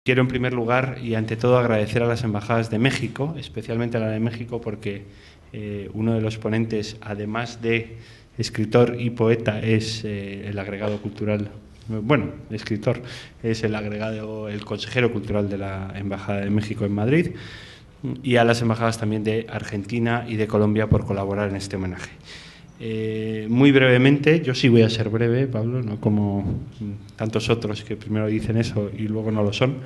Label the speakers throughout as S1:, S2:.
S1: Quiero en primer lugar y ante todo agradecer a las embajadas de México, especialmente a la de México, porque uno de los ponentes, además de escritor y poeta, es el agregado cultural, bueno, escritor, es el consejero cultural de la Embajada de México en Madrid, y a las embajadas también de Argentina y de Colombia por colaborar en este homenaje. Muy brevemente, yo sí voy a ser breve, Pablo, no como tantos otros que primero dicen eso y luego no lo son.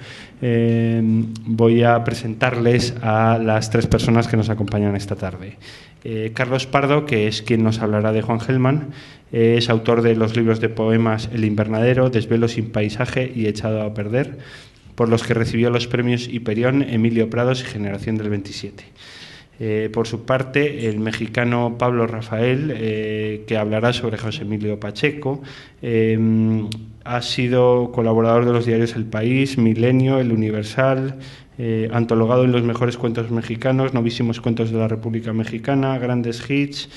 S1: Voy a presentarles a las tres personas que nos acompañan esta tarde. Carlos Pardo, que es quien nos hablará de Juan Gelman, es autor de los libros de poemas El invernadero, Desvelo sin paisaje y Echado a perder, por los que recibió los premios Hiperión, Emilio Prados y Generación del 27. Por su parte, el mexicano Pablo Rafael, que hablará sobre José Emilio Pacheco, ha sido colaborador de los diarios El País, Milenio, El Universal, antologado en los mejores cuentos mexicanos, novísimos cuentos de la República Mexicana, grandes hits,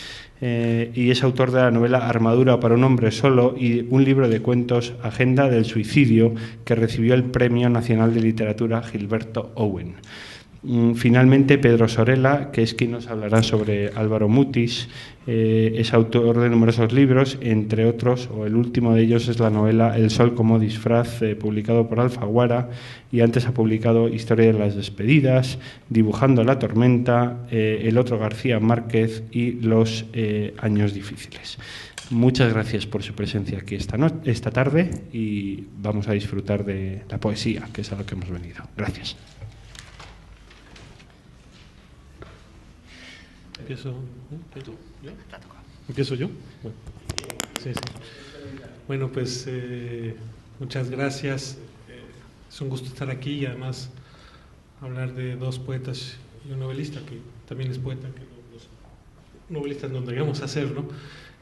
S1: y es autor de la novela Armadura para un hombre solo y un libro de cuentos, Agenda del suicidio, que recibió el Premio Nacional de Literatura Gilberto Owen. Finalmente, Pedro Sorella, que es quien nos hablará sobre Álvaro Mutis, es autor de numerosos libros, entre otros, o el último de ellos es la novela El sol como disfraz, publicado por Alfaguara, y antes ha publicado Historia de las despedidas, Dibujando la tormenta, El otro García Márquez y Los años difíciles. Muchas gracias por su presencia aquí esta tarde y vamos a disfrutar de la poesía, que es a lo que hemos venido. Gracias.
S2: ¿Empiezo? ¿Yo? ¿Empiezo yo? Bueno, sí. Bueno, pues muchas gracias. Es un gusto estar aquí y además hablar de dos poetas y un novelista que también es poeta, que los novelistas no deberíamos hacerlo,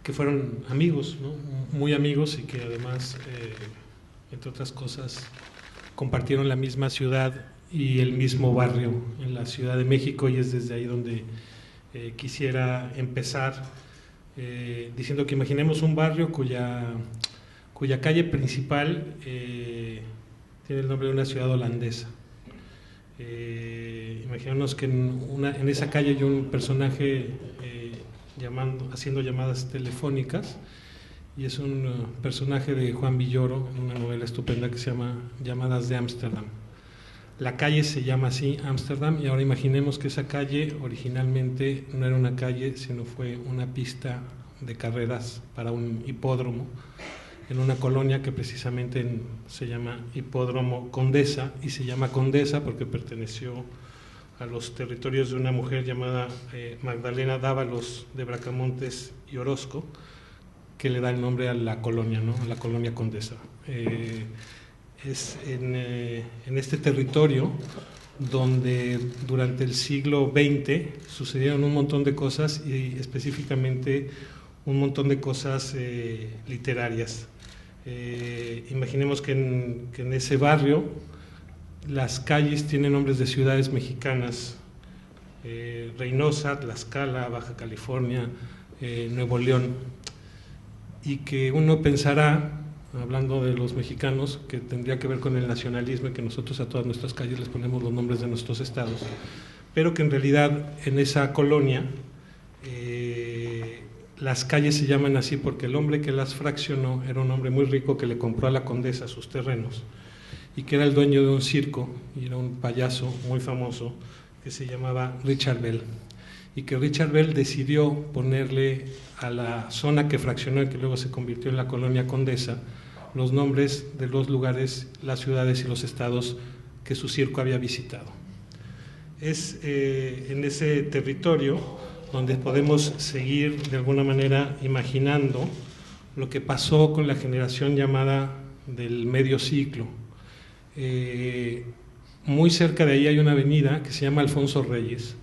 S2: que fueron amigos, ¿no? Muy amigos, y que además, entre otras cosas, compartieron la misma ciudad y el mismo barrio en la Ciudad de México, y es desde ahí donde quisiera empezar diciendo que imaginemos un barrio cuya calle principal tiene el nombre de una ciudad holandesa. Imaginemos que en esa calle hay un personaje haciendo llamadas telefónicas, y es un personaje de Juan Villoro en una novela estupenda que se llama Llamadas de Ámsterdam. La calle se llama así, Ámsterdam, y ahora imaginemos que esa calle originalmente no era una calle, sino fue una pista de carreras para un hipódromo en una colonia que precisamente se llama Hipódromo Condesa, y se llama Condesa porque perteneció a los territorios de una mujer llamada Magdalena Dávalos de Bracamontes y Orozco, que le da el nombre a la colonia, ¿no? A la colonia Condesa. Es en este territorio donde durante el siglo XX sucedieron un montón de cosas, y específicamente un montón de cosas literarias. Imaginemos que en ese barrio las calles tienen nombres de ciudades mexicanas: Reynosa, Tlaxcala, Baja California, Nuevo León, y que uno pensará, hablando de los mexicanos, que tendría que ver con el nacionalismo y que nosotros a todas nuestras calles les ponemos los nombres de nuestros estados, pero que en realidad en esa colonia las calles se llaman así porque el hombre que las fraccionó era un hombre muy rico que le compró a la condesa sus terrenos, y que era el dueño de un circo, y era un payaso muy famoso que se llamaba Richard Bell, y que Richard Bell decidió ponerle a la zona que fraccionó y que luego se convirtió en la colonia Condesa los nombres de los lugares, las ciudades y los estados que su circo había visitado. Es en ese territorio donde podemos seguir de alguna manera imaginando lo que pasó con la generación llamada del medio siglo. Muy cerca de ahí hay una avenida que se llama Alfonso Reyes,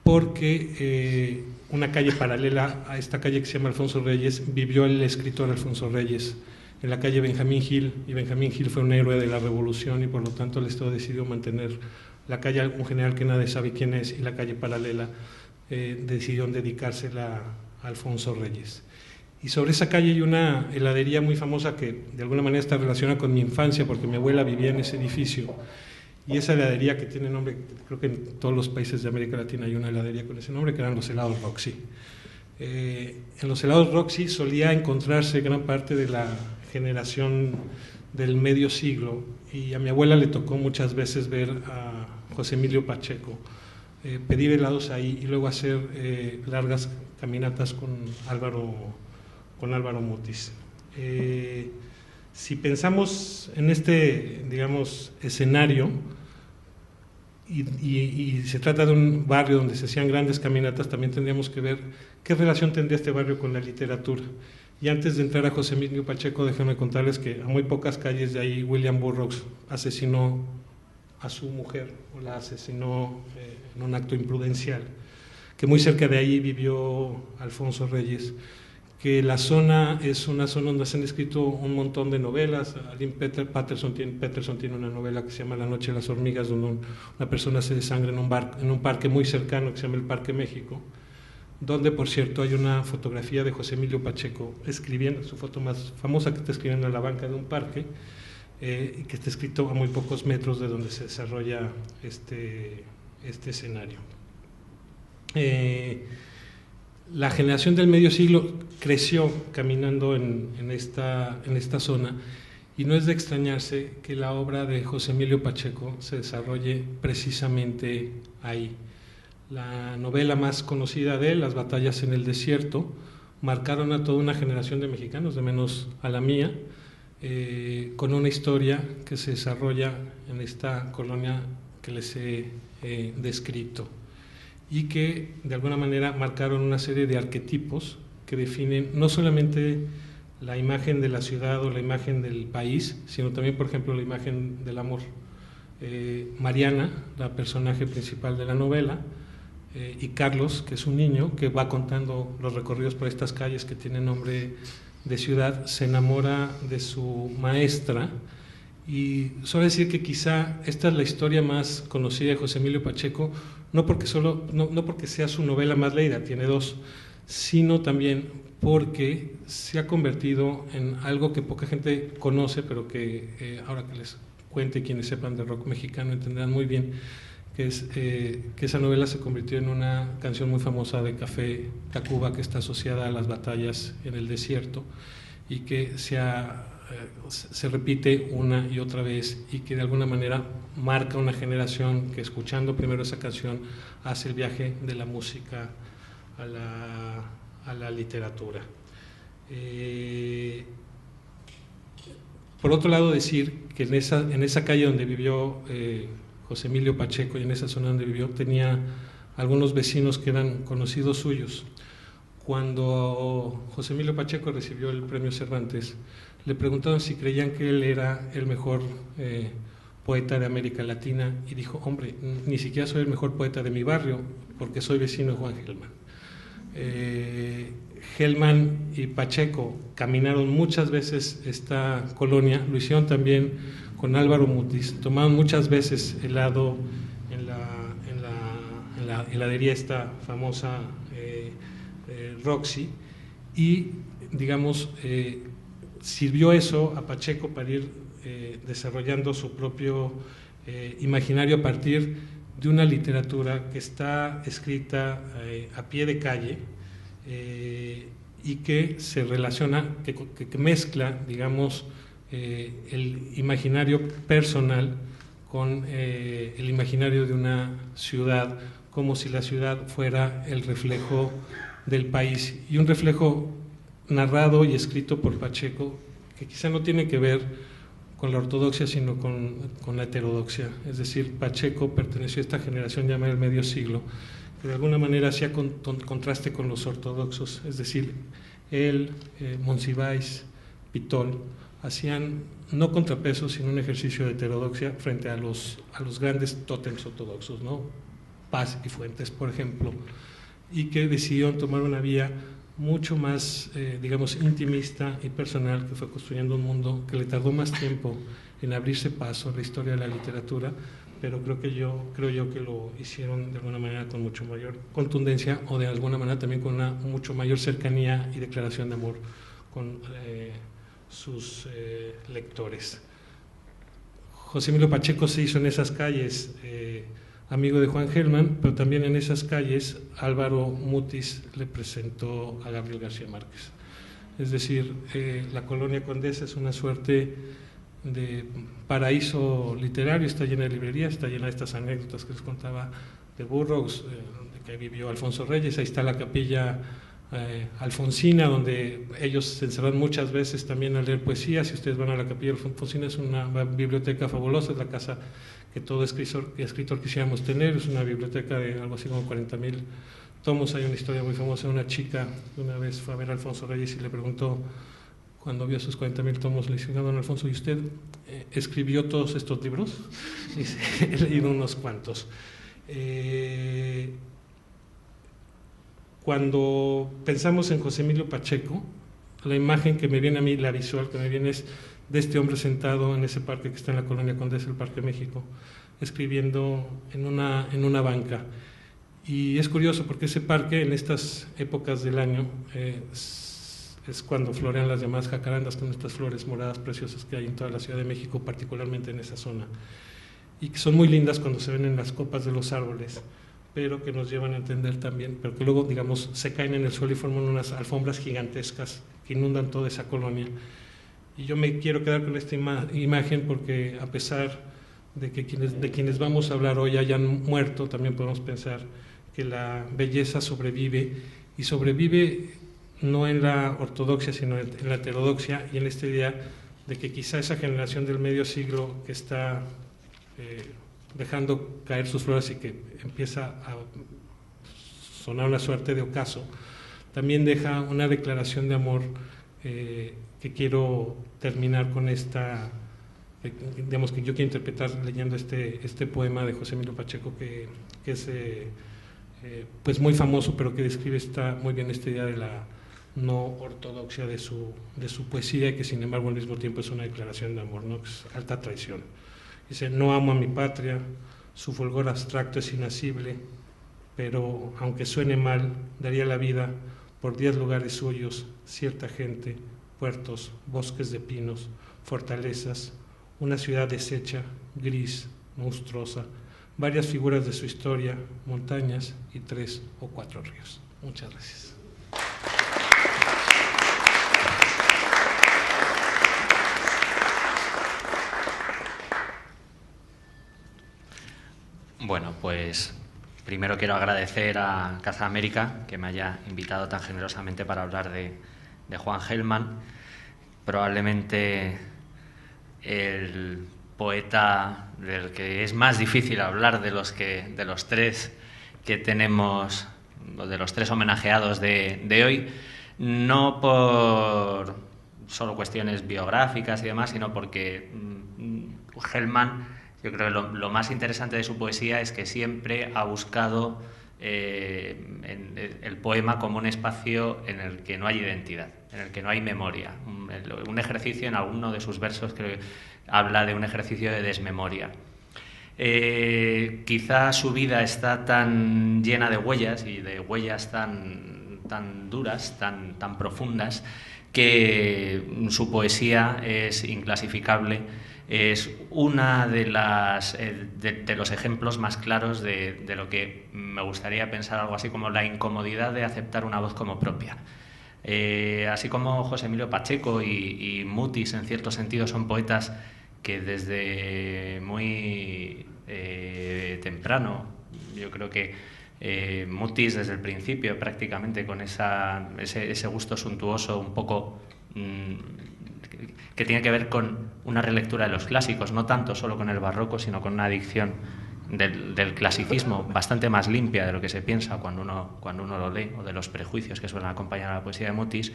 S2: porque una calle paralela a esta calle que se llama Alfonso Reyes vivió el escritor Alfonso Reyes, en la calle Benjamín Gil, y Benjamín Gil fue un héroe de la Revolución, y por lo tanto el Estado decidió mantener la calle, un general que nadie sabe quién es, y la calle paralela decidieron dedicársela a Alfonso Reyes. Y sobre esa calle hay una heladería muy famosa que de alguna manera está relacionada con mi infancia, porque mi abuela vivía en ese edificio. Y esa heladería que tiene nombre, creo que en todos los países de América Latina hay una heladería con ese nombre, que eran los helados Roxy. En los helados Roxy solía encontrarse gran parte de la generación del medio siglo, y a mi abuela le tocó muchas veces ver a José Emilio Pacheco pedir helados ahí y luego hacer largas caminatas con Álvaro Mutis. Si pensamos en este, digamos, escenario, y se trata de un barrio donde se hacían grandes caminatas, también tendríamos que ver qué relación tendría este barrio con la literatura. Y antes de entrar a José Emilio Pacheco, déjenme contarles que a muy pocas calles de ahí William Burroughs asesinó a su mujer, o la asesinó en un acto imprudencial, que muy cerca de ahí vivió Alfonso Reyes, que la zona es una zona donde se han escrito un montón de novelas. Peterson tiene una novela que se llama La noche de las hormigas, donde una persona se desangra en un parque muy cercano que se llama el Parque México, donde, por cierto, hay una fotografía de José Emilio Pacheco escribiendo, su foto más famosa, que está escribiendo en la banca de un parque, y que está escrito a muy pocos metros de donde se desarrolla este escenario. La generación del medio siglo creció caminando en esta zona, y no es de extrañarse que la obra de José Emilio Pacheco se desarrolle precisamente ahí. La novela más conocida de él, Las batallas en el desierto, marcaron a toda una generación de mexicanos, de menos a la mía, con una historia que se desarrolla en esta colonia que les he descrito, y que de alguna manera marcaron una serie de arquetipos que definen no solamente la imagen de la ciudad o la imagen del país, sino también, por ejemplo, la imagen del amor. Mariana, la personaje principal de la novela, y Carlos, que es un niño que va contando los recorridos por estas calles que tienen nombre de ciudad, se enamora de su maestra. Y suele decir que quizá esta es la historia más conocida de José Emilio Pacheco, no porque sea su novela más leída, tiene dos, sino también porque se ha convertido en algo que poca gente conoce, pero que ahora que les cuente, quienes sepan de rock mexicano entenderán muy bien, que es que esa novela se convirtió en una canción muy famosa de Café Tacuba, que está asociada a las batallas en el desierto, y que se repite una y otra vez, y que de alguna manera marca una generación que, escuchando primero esa canción, hace el viaje de la música a la literatura. Por otro lado, decir que en esa calle donde vivió José Emilio Pacheco, y en esa zona donde vivió, tenía algunos vecinos que eran conocidos suyos. Cuando José Emilio Pacheco recibió el premio Cervantes, le preguntaron si creían que él era el mejor poeta de América Latina, y dijo: hombre, ni siquiera soy el mejor poeta de mi barrio, porque soy vecino de Juan Gelman. Gelman y Pacheco caminaron muchas veces esta colonia, lo hicieron también con Álvaro Mutis, tomaron muchas veces helado en la heladería esta famosa Roxy, y digamos sirvió eso a Pacheco para ir desarrollando su propio imaginario a partir de una literatura que está escrita a pie de calle, y que se relaciona, que mezcla, digamos, el imaginario personal con el imaginario de una ciudad, como si la ciudad fuera el reflejo del país, y un reflejo narrado y escrito por Pacheco que quizá no tiene que ver con la ortodoxia, sino con la heterodoxia. Es decir, Pacheco perteneció a esta generación llamada el medio siglo, que de alguna manera hacía contraste con los ortodoxos. Es decir, él, Monsiváis, Pitol, hacían no contrapesos, sino un ejercicio de heterodoxia frente a los grandes tótems ortodoxos, ¿no? Paz y Fuentes, por ejemplo, y que decidieron tomar una vía mucho más, digamos, intimista y personal, que fue construyendo un mundo que le tardó más tiempo en abrirse paso a la historia de la literatura, pero creo yo que lo hicieron de alguna manera con mucho mayor contundencia o de alguna manera también con una mucho mayor cercanía y declaración de amor con sus lectores. José Emilio Pacheco se hizo en esas calles amigo de Juan Gelman, pero también en esas calles Álvaro Mutis le presentó a Gabriel García Márquez. Es decir, la colonia Condesa es una suerte de paraíso literario, está llena de librerías, está llena de estas anécdotas que les contaba de Burroughs, de que vivió Alfonso Reyes. Ahí está la capilla alfonsina, donde ellos se encerran muchas veces también a leer poesía. Si ustedes van a la capilla alfonsina, es una biblioteca fabulosa, es la casa que todo escritor quisiéramos tener, es una biblioteca de algo así como 40,000 tomos. Hay una historia muy famosa de una chica que una vez fue a ver a Alfonso Reyes y le preguntó, cuando vio sus 40,000 tomos, le dice: don Alfonso, ¿y usted escribió todos estos libros? Dice: he leído unos cuantos. Cuando pensamos en José Emilio Pacheco, la imagen que me viene a mí, la visual que me viene, es de este hombre sentado en ese parque que está en la colonia Condesa, el Parque México, escribiendo en una banca. Y es curioso porque ese parque, en estas épocas del año, es cuando florean las llamadas jacarandas, con estas flores moradas preciosas que hay en toda la Ciudad de México, particularmente en esa zona, y que son muy lindas cuando se ven en las copas de los árboles, pero que nos llevan a entender también, pero que luego, digamos, se caen en el suelo y forman unas alfombras gigantescas que inundan toda esa colonia. Y yo me quiero quedar con esta imagen porque, a pesar de que quienes vamos a hablar hoy hayan muerto, también podemos pensar que la belleza sobrevive, y sobrevive no en la ortodoxia, sino en la heterodoxia, y en esta idea de que quizá esa generación del medio siglo que está dejando caer sus flores y que empieza a sonar una suerte de ocaso, también deja una declaración de amor que quiero terminar con esta, digamos, que yo quiero interpretar leyendo este poema de José Emilio Pacheco, que es pues muy famoso, pero que describe muy bien esta idea de la no ortodoxia de su poesía, y que sin embargo al mismo tiempo es una declaración de amor, ¿no? Que es alta traición. Dice: no amo a mi patria, su fulgor abstracto es inacible, pero aunque suene mal, daría la vida por 10 lugares suyos, cierta gente, puertos, bosques de pinos, fortalezas, una ciudad deshecha, gris, monstruosa, varias figuras de su historia, montañas y 3 o 4 ríos. Muchas gracias.
S3: Bueno, pues primero quiero agradecer a Caza América que me haya invitado tan generosamente para hablar de Juan Gelman, probablemente el poeta del que es más difícil hablar de los tres que tenemos, de los tres homenajeados de hoy, no por solo cuestiones biográficas y demás, sino porque Gelman, yo creo que lo más interesante de su poesía es que siempre ha buscado el poema como un espacio en el que no hay identidad, en el que no hay memoria. Un ejercicio, en alguno de sus versos creo que habla de un ejercicio de desmemoria. Quizá su vida está tan llena de huellas, y de huellas tan duras, tan profundas, que su poesía es inclasificable. Es una de los ejemplos más claros de lo que me gustaría pensar, algo así como la incomodidad de aceptar una voz como propia. Así como José Emilio Pacheco y Mutis, en cierto sentido, son poetas que desde muy temprano, yo creo que Mutis desde el principio, prácticamente, con ese gusto suntuoso un poco que tiene que ver con una relectura de los clásicos, no tanto solo con el barroco, sino con una adicción del clasicismo bastante más limpia de lo que se piensa cuando uno lo lee, o de los prejuicios que suelen acompañar a la poesía de Mutis.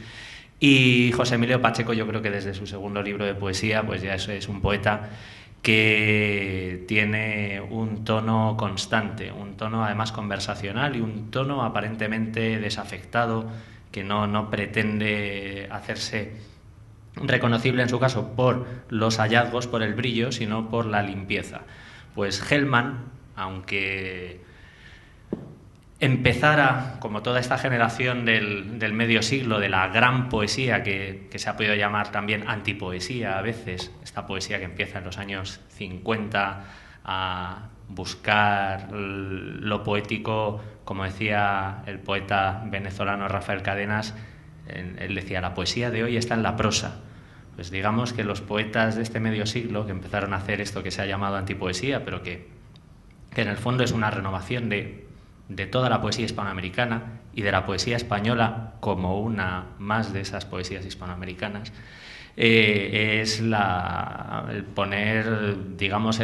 S3: Y José Emilio Pacheco, yo creo que desde su segundo libro de poesía, pues ya es un poeta que tiene un tono constante, un tono además conversacional y un tono aparentemente desafectado, que no pretende hacerse reconocible en su caso por los hallazgos, por el brillo, sino por la limpieza. Pues Hellman, aunque empezara, como toda esta generación del medio siglo, de la gran poesía que se ha podido llamar también antipoesía a veces, esta poesía que empieza en los años 50 a buscar lo poético, como decía el poeta venezolano Rafael Cadenas, él decía, la poesía de hoy está en la prosa. Pues digamos que los poetas de este medio siglo, que empezaron a hacer esto que se ha llamado antipoesía, pero que en el fondo es una renovación de toda la poesía hispanoamericana y de la poesía española como una más de esas poesías hispanoamericanas, es el poner, digamos,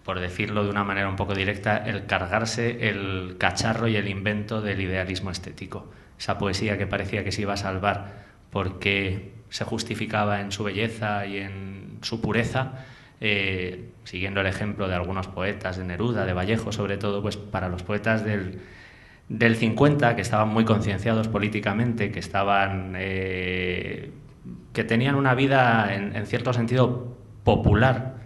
S3: por decirlo de una manera un poco directa, el cargarse el cacharro y el invento del idealismo estético. Esa poesía que parecía que se iba a salvar porque se justificaba en su belleza y en su pureza, siguiendo el ejemplo de algunos poetas, de Neruda, de Vallejo sobre todo, pues para los poetas del 50, que estaban muy concienciados políticamente, que tenían una vida en cierto sentido popular,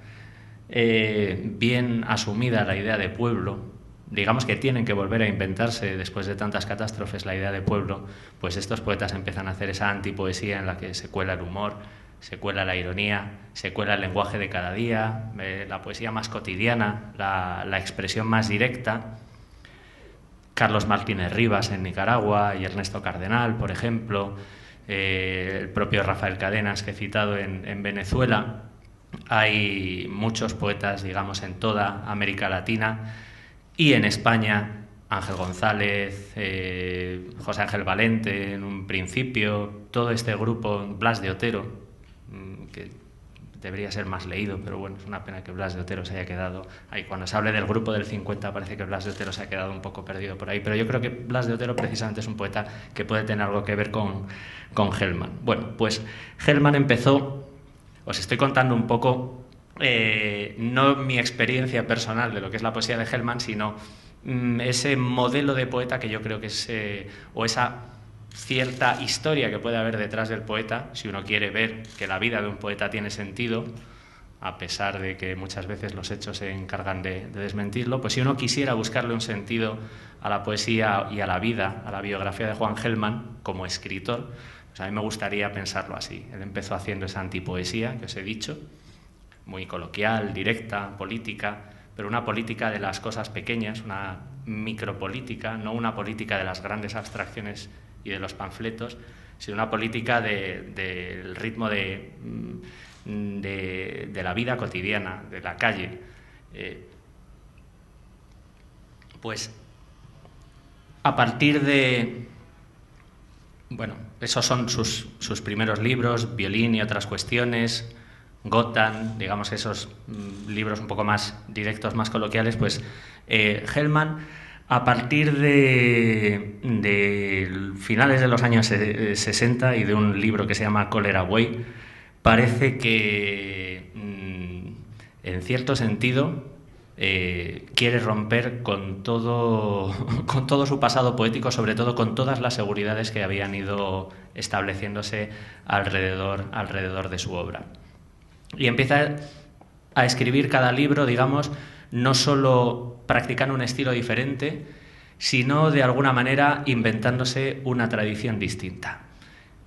S3: bien asumida la idea de pueblo, digamos que tienen que volver a inventarse después de tantas catástrofes la idea de pueblo, pues estos poetas empiezan a hacer esa antipoesía en la que se cuela el humor, se cuela la ironía, se cuela el lenguaje de cada día, la poesía más cotidiana, la expresión más directa. Carlos Martínez Rivas en Nicaragua y Ernesto Cardenal, por ejemplo, el propio Rafael Cadenas que he citado en Venezuela. Hay muchos poetas, digamos, en toda América Latina y en España, Ángel González, José Ángel Valente en un principio, todo este grupo, Blas de Otero, que debería ser más leído, pero bueno, es una pena que Blas de Otero se haya quedado ahí. Cuando se hable del grupo del 50 parece que Blas de Otero se ha quedado un poco perdido por ahí, pero yo creo que Blas de Otero precisamente es un poeta que puede tener algo que ver con Hellman. Bueno, pues Hellman empezó, os estoy contando un poco, no mi experiencia personal de lo que es la poesía de Hellman, sino ese modelo de poeta que yo creo que es, o esa cierta historia que puede haber detrás del poeta, si uno quiere ver que la vida de un poeta tiene sentido, a pesar de que muchas veces los hechos se encargan de desmentirlo, pues si uno quisiera buscarle un sentido a la poesía y a la vida, a la biografía de Juan Hellman como escritor, pues a mí me gustaría pensarlo así. Él empezó haciendo esa antipoesía que os he dicho, muy coloquial, directa, política, pero una política de las cosas pequeñas, una micropolítica, no una política de las grandes abstracciones y de los panfletos, sino una política del ritmo de la vida cotidiana, de la calle. Pues a partir de... Bueno, esos son sus primeros libros, Violín y otras cuestiones, Gotham, digamos esos libros un poco más directos, más coloquiales. Pues Hellman, a partir de finales de los años 60 y de un libro que se llama Cholera Way, parece que en cierto sentido quiere romper con todo su pasado poético, sobre todo con todas las seguridades que habían ido estableciéndose alrededor de su obra. Y empieza a escribir cada libro, digamos, no solo practicando un estilo diferente, sino de alguna manera inventándose una tradición distinta.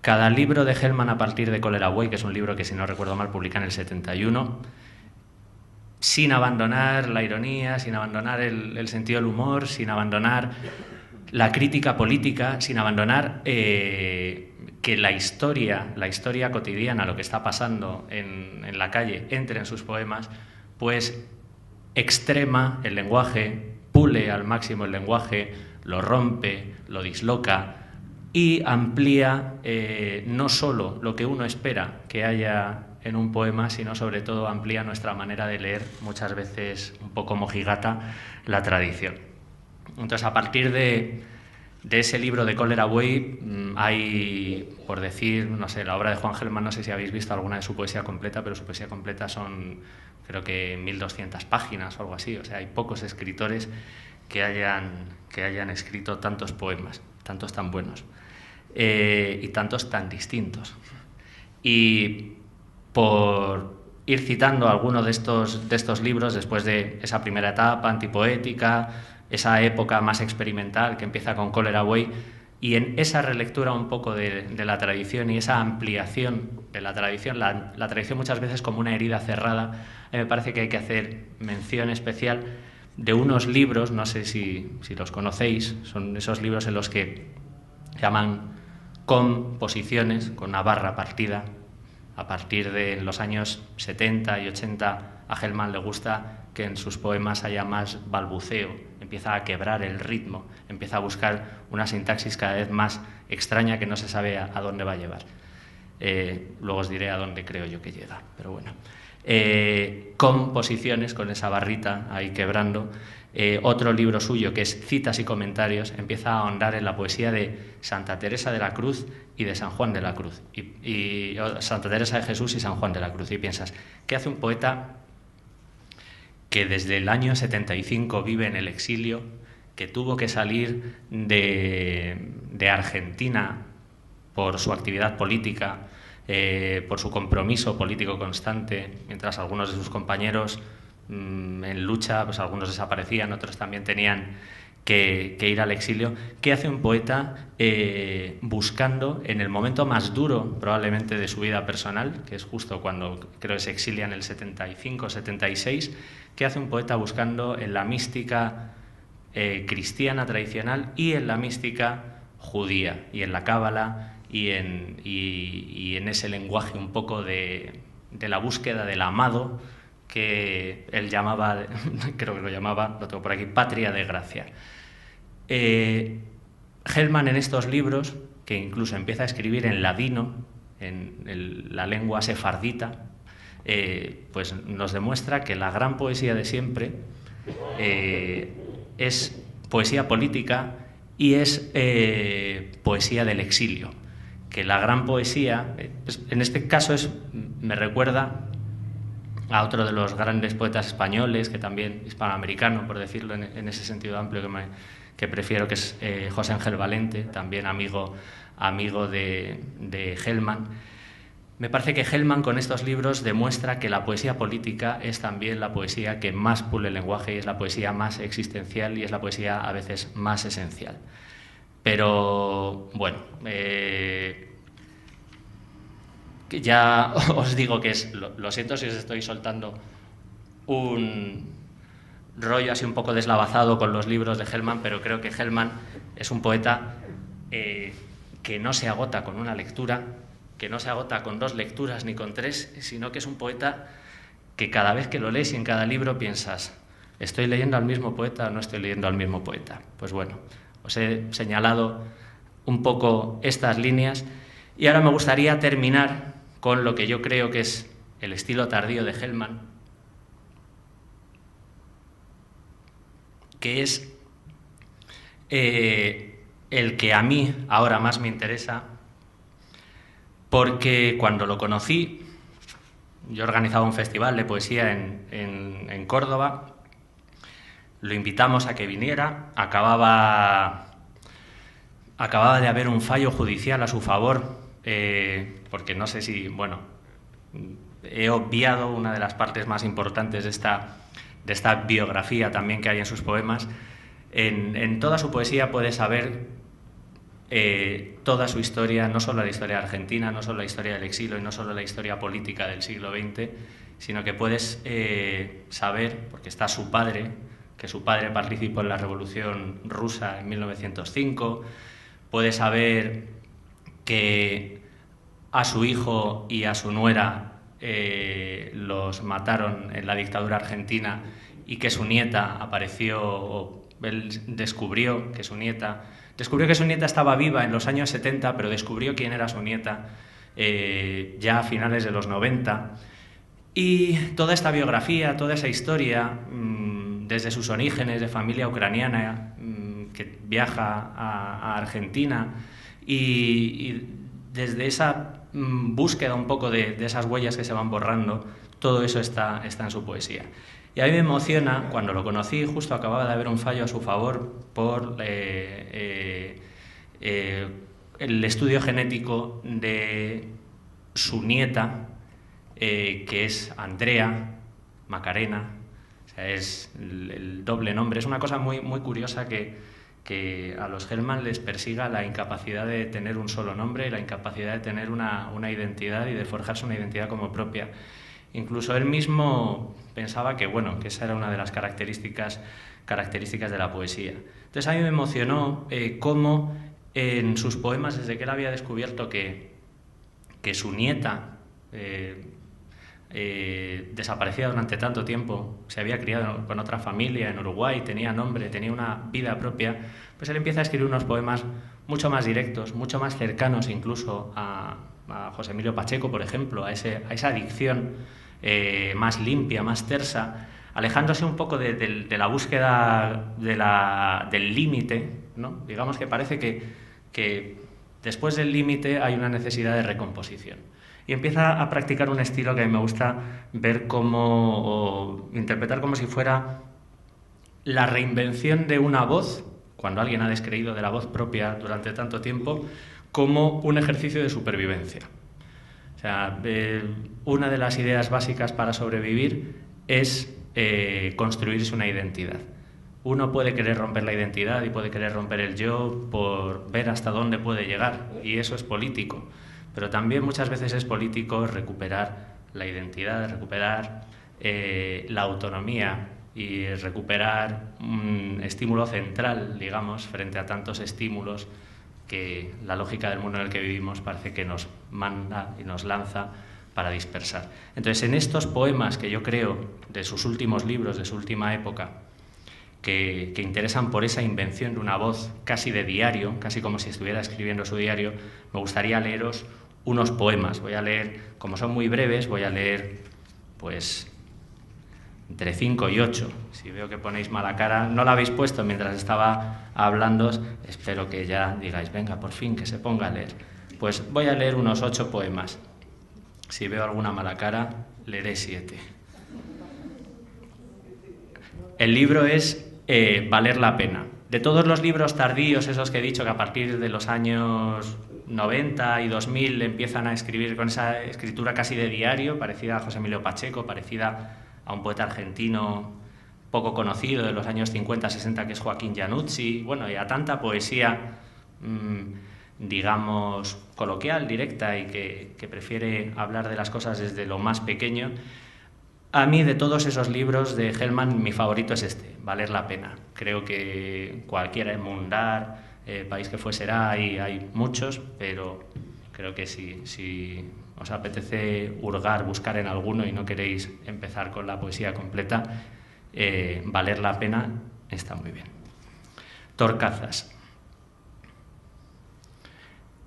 S3: Cada libro de Hellman a partir de Cholera Way, que es un libro que, si no recuerdo mal, publica en el 71, sin abandonar la ironía, sin abandonar el sentido del humor, sin abandonar la crítica política, sin abandonar que la historia cotidiana, lo que está pasando en la calle, entre en sus poemas, pues extrema el lenguaje, pule al máximo el lenguaje, lo rompe, lo disloca y amplía no solo lo que uno espera que haya en un poema, sino sobre todo amplía nuestra manera de leer, muchas veces un poco mojigata, la tradición. Entonces, a partir de ese libro de Cholera Way hay, por decir, no sé, la obra de Juan Hellman, no sé si habéis visto alguna de su poesía completa, pero su poesía completa son, creo que 1200 páginas o algo así. O sea, hay pocos escritores que hayan escrito tantos poemas, tantos tan buenos y tantos tan distintos. Y por ir citando algunos de estos libros, después de esa primera etapa antipoética, esa época más experimental que empieza con Cholera Way, y en esa relectura un poco de la tradición y esa ampliación de la tradición, la tradición muchas veces como una herida cerrada, a mí me parece que hay que hacer mención especial de unos libros, no sé si los conocéis, son esos libros en los que llaman composiciones, con una barra partida. A partir de los años 70 y 80 a Hellman le gusta que en sus poemas haya más balbuceo, empieza a quebrar el ritmo, empieza a buscar una sintaxis cada vez más extraña que no se sabe a dónde va a llevar. Luego os diré a dónde creo yo que llega, pero bueno. Composiciones, con esa barrita ahí quebrando. Otro libro suyo, que es Citas y Comentarios, empieza a ahondar en la poesía de Santa Teresa de la Cruz y de San Juan de la Cruz, y Santa Teresa de Jesús y San Juan de la Cruz. Y piensas, ¿qué hace un poeta que desde el año 75 vive en el exilio, que tuvo que salir de Argentina por su actividad política, por su compromiso político constante, mientras algunos de sus compañeros en lucha, pues algunos desaparecían, otros también tenían que ir al exilio? ¿Qué hace un poeta buscando, en el momento más duro probablemente de su vida personal, que es justo cuando creo que se exilia en el 75-76, qué hace un poeta buscando en la mística cristiana tradicional y en la mística judía, y en la cábala, y en ese lenguaje un poco de la búsqueda del amado, que él llamaba, creo que lo llamaba, lo tengo por aquí, patria de gracia. Hellman, en estos libros, que incluso empieza a escribir en ladino, en la lengua sefardita, pues nos demuestra que la gran poesía de siempre es poesía política y es poesía del exilio. Que la gran poesía, en este caso me recuerda a otro de los grandes poetas españoles, que también hispanoamericano, por decirlo en ese sentido amplio que prefiero, que es José Ángel Valente, también amigo de Hellman. Me parece que Hellman con estos libros demuestra que la poesía política es también la poesía que más pule el lenguaje, y es la poesía más existencial, y es la poesía a veces más esencial. Pero bueno, que ya os digo que lo siento si os estoy soltando un rollo así un poco deslavazado con los libros de Hellman, pero creo que Hellman es un poeta que no se agota con una lectura, que no se agota con 2 lecturas ni con 3, sino que es un poeta que cada vez que lo lees y en cada libro piensas, ¿estoy leyendo al mismo poeta o no estoy leyendo al mismo poeta? Pues bueno, os he señalado un poco estas líneas, y ahora me gustaría terminar con lo que yo creo que es el estilo tardío de Hellman, que es el que a mí ahora más me interesa, porque cuando lo conocí, yo organizaba un festival de poesía en Córdoba, lo invitamos a que viniera, acababa de haber un fallo judicial a su favor, porque no sé si, bueno, he obviado una de las partes más importantes de esta biografía también que hay en sus poemas. En toda su poesía puedes saber toda su historia, no solo la historia argentina, no solo la historia del exilio y no solo la historia política del siglo XX, sino que puedes saber, porque está su padre, que su padre participó en la Revolución Rusa en 1905, puedes saber que a su hijo y a su nuera los mataron en la dictadura argentina, y que su nieta apareció, él descubrió que su nieta estaba viva en los años 70, pero descubrió quién era su nieta ya a finales de los 90. Y toda esta biografía, toda esa historia, desde sus orígenes de familia ucraniana, que viaja a Argentina, y desde esa búsqueda un poco de esas huellas que se van borrando, todo eso está en su poesía. Y a mí me emociona, cuando lo conocí, justo acababa de haber un fallo a su favor por el estudio genético de su nieta, que es Andrea Macarena, o sea, es el doble nombre. Es una cosa muy, muy curiosa que a los Hellman les persiga la incapacidad de tener un solo nombre y la incapacidad de tener una identidad y de forjarse una identidad como propia. Incluso él mismo pensaba que, bueno, que esa era una de las características de la poesía. Entonces a mí me emocionó cómo en sus poemas, desde que él había descubierto que su nieta, desaparecida durante tanto tiempo, se había criado con otra familia en Uruguay, tenía nombre, tenía una vida propia, pues él empieza a escribir unos poemas mucho más directos, mucho más cercanos incluso a José Emilio Pacheco, por ejemplo, a esa dicción más limpia, más tersa, alejándose un poco de la búsqueda del límite, ¿no? Digamos que parece que después del límite hay una necesidad de recomposición. Y empieza a practicar un estilo que a mí me gusta ver o interpretar como si fuera la reinvención de una voz, cuando alguien ha descreído de la voz propia durante tanto tiempo, como un ejercicio de supervivencia. O sea, una de las ideas básicas para sobrevivir es construirse una identidad. Uno puede querer romper la identidad y puede querer romper el yo por ver hasta dónde puede llegar, y eso es político. Pero también muchas veces es político recuperar la identidad, recuperar la autonomía y recuperar un estímulo central, digamos, frente a tantos estímulos que la lógica del mundo en el que vivimos parece que nos manda y nos lanza para dispersar. Entonces, en estos poemas que yo creo, de sus últimos libros, de su última época, que interesan por esa invención de una voz casi de diario, casi como si estuviera escribiendo su diario, me gustaría leeros unos poemas. Voy a leer, como son muy breves, voy a leer pues entre 5 y 8. Si veo que ponéis mala cara, no la habéis puesto mientras estaba hablando, espero que ya digáis, venga, por fin, que se ponga a leer. Pues voy a leer unos 8 poemas. Si veo alguna mala cara, leeré 7. El libro es Valer la pena. De todos los libros tardíos, esos que he dicho que a partir de los años 90 y 2000 empiezan a escribir con esa escritura casi de diario, parecida a José Emilio Pacheco, parecida a un poeta argentino poco conocido de los años 50-60 que es Joaquín Januzzi, bueno, y a tanta poesía, digamos, coloquial, directa y que prefiere hablar de las cosas desde lo más pequeño. A mí, de todos esos libros de Hellman, mi favorito es este, Valer la pena. Creo que cualquiera, Mundar, País que fue será, hay muchos, pero creo que si os apetece hurgar, buscar en alguno y no queréis empezar con la poesía completa, Valer la pena está muy bien. Torcazas.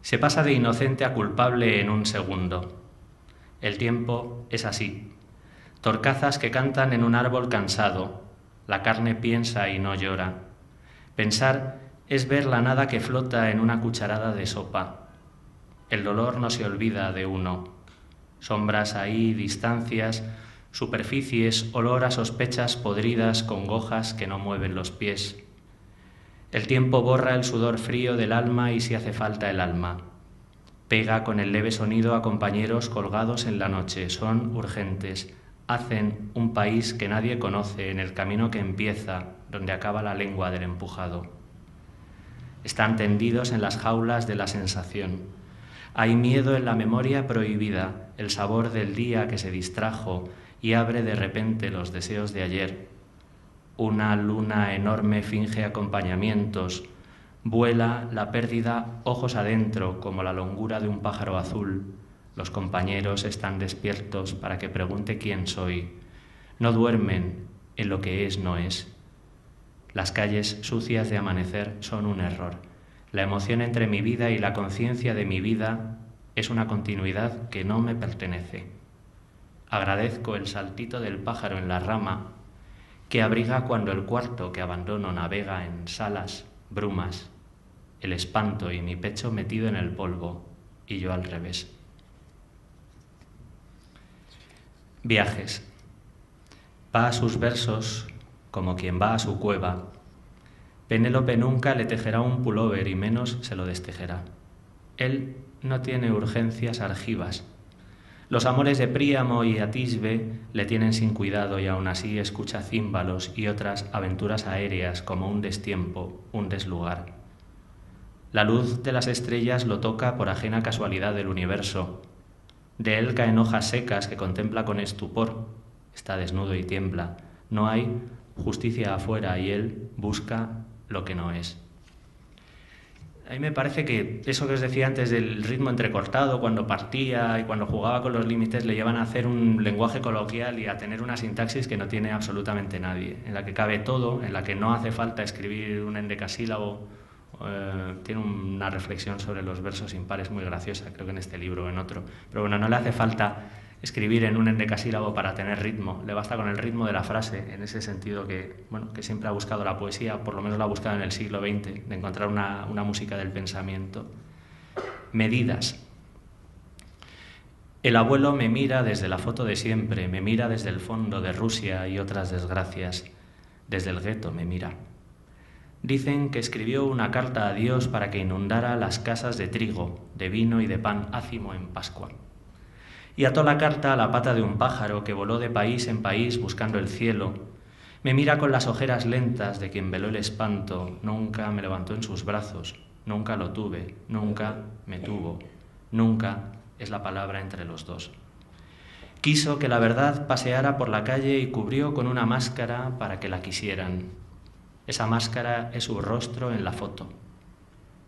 S3: Se pasa de inocente a culpable en un segundo. El tiempo es así. Torcazas que cantan en un árbol cansado. La carne piensa y no llora. Pensar es ver la nada que flota en una cucharada de sopa. El dolor no se olvida de uno. Sombras ahí, distancias, superficies, olor a sospechas podridas, congojas que no mueven los pies. El tiempo borra el sudor frío del alma y si hace falta el alma. Pega con el leve sonido a compañeros colgados en la noche. Son urgentes. Hacen un país que nadie conoce en el camino que empieza, donde acaba la lengua del empujado. Están tendidos en las jaulas de la sensación. Hay miedo en la memoria prohibida, el sabor del día que se distrajo y abre de repente los deseos de ayer. Una luna enorme finge acompañamientos. Vuela la pérdida ojos adentro como la longura de un pájaro azul. Los compañeros están despiertos para que pregunte quién soy. No duermen en lo que es no es. Las calles sucias de amanecer son un error. La emoción entre mi vida y la conciencia de mi vida es una continuidad que no me pertenece. Agradezco el saltito del pájaro en la rama que abriga cuando el cuarto que abandono navega en salas, brumas, el espanto y mi pecho metido en el polvo y yo al revés. Viajes. Va a sus versos como quien va a su cueva. Penélope nunca le tejerá un pullover y menos se lo destejerá. Él no tiene urgencias argivas. Los amores de Príamo y Atisbe le tienen sin cuidado y aún así escucha címbalos y otras aventuras aéreas como un destiempo, un deslugar. La luz de las estrellas lo toca por ajena casualidad del universo. De él caen hojas secas que contempla con estupor. Está desnudo y tiembla. No hay justicia afuera y él busca lo que no es. A mí me parece que eso que os decía antes del ritmo entrecortado, cuando partía y cuando jugaba con los límites, le llevan a hacer un lenguaje coloquial y a tener una sintaxis que no tiene absolutamente nadie, en la que cabe todo, en la que no hace falta escribir un endecasílabo. Tiene una reflexión sobre los versos impares muy graciosa, creo que en este libro o en otro. Pero bueno, no le hace falta escribir en un endecasílabo para tener ritmo, le basta con el ritmo de la frase, en ese sentido que siempre ha buscado la poesía, por lo menos la ha buscado en el siglo XX, de encontrar una música del pensamiento. Medidas. El abuelo me mira desde la foto de siempre, me mira desde el fondo de Rusia y otras desgracias, desde el gueto me mira. Dicen que escribió una carta a Dios para que inundara las casas de trigo, de vino y de pan ácimo en Pascua. Y ató la carta a la pata de un pájaro que voló de país en país buscando el cielo. Me mira con las ojeras lentas de quien veló el espanto, nunca me levantó en sus brazos, nunca lo tuve, nunca me tuvo, nunca es la palabra entre los dos. Quiso que la verdad paseara por la calle y cubrió con una máscara para que la quisieran. Esa máscara es su rostro en la foto.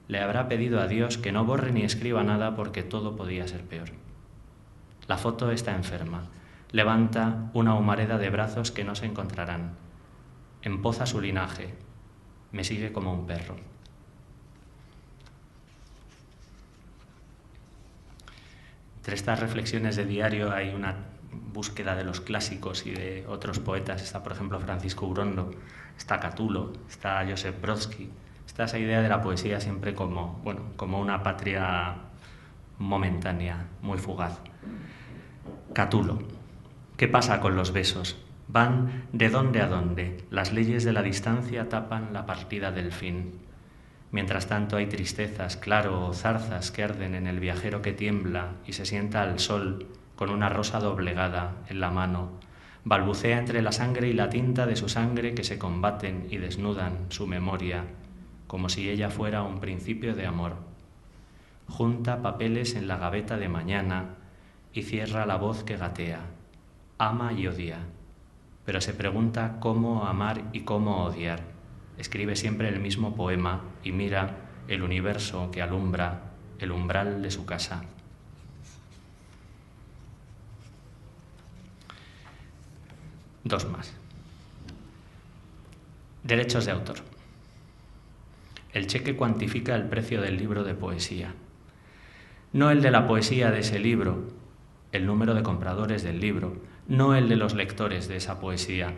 S3: Le habrá pedido a Dios que no borre ni escriba nada porque todo podía ser peor. La foto está enferma. Levanta una humareda de brazos que no se encontrarán. Empoza su linaje. Me sigue como un perro. Entre estas reflexiones de diario hay una búsqueda de los clásicos y de otros poetas. Está, por ejemplo, Francisco Urondo, está Catulo, está Joseph Brodsky. Está esa idea de la poesía siempre como una patria momentánea, muy fugaz. Catulo. ¿Qué pasa con los besos? Van de dónde a dónde. Las leyes de la distancia tapan la partida del fin. Mientras tanto hay tristezas, claro, o zarzas que arden en el viajero que tiembla y se sienta al sol con una rosa doblegada en la mano. Balbucea entre la sangre y la tinta de su sangre que se combaten y desnudan su memoria, como si ella fuera un principio de amor. Junta papeles en la gaveta de mañana y cierra la voz que gatea. Ama y odia, pero se pregunta cómo amar y cómo odiar. Escribe siempre el mismo poema y mira el universo que alumbra el umbral de su casa. Dos más. Derechos de autor. El cheque cuantifica el precio del libro de poesía. No el de la poesía de ese libro, el número de compradores del libro, no el de los lectores de esa poesía.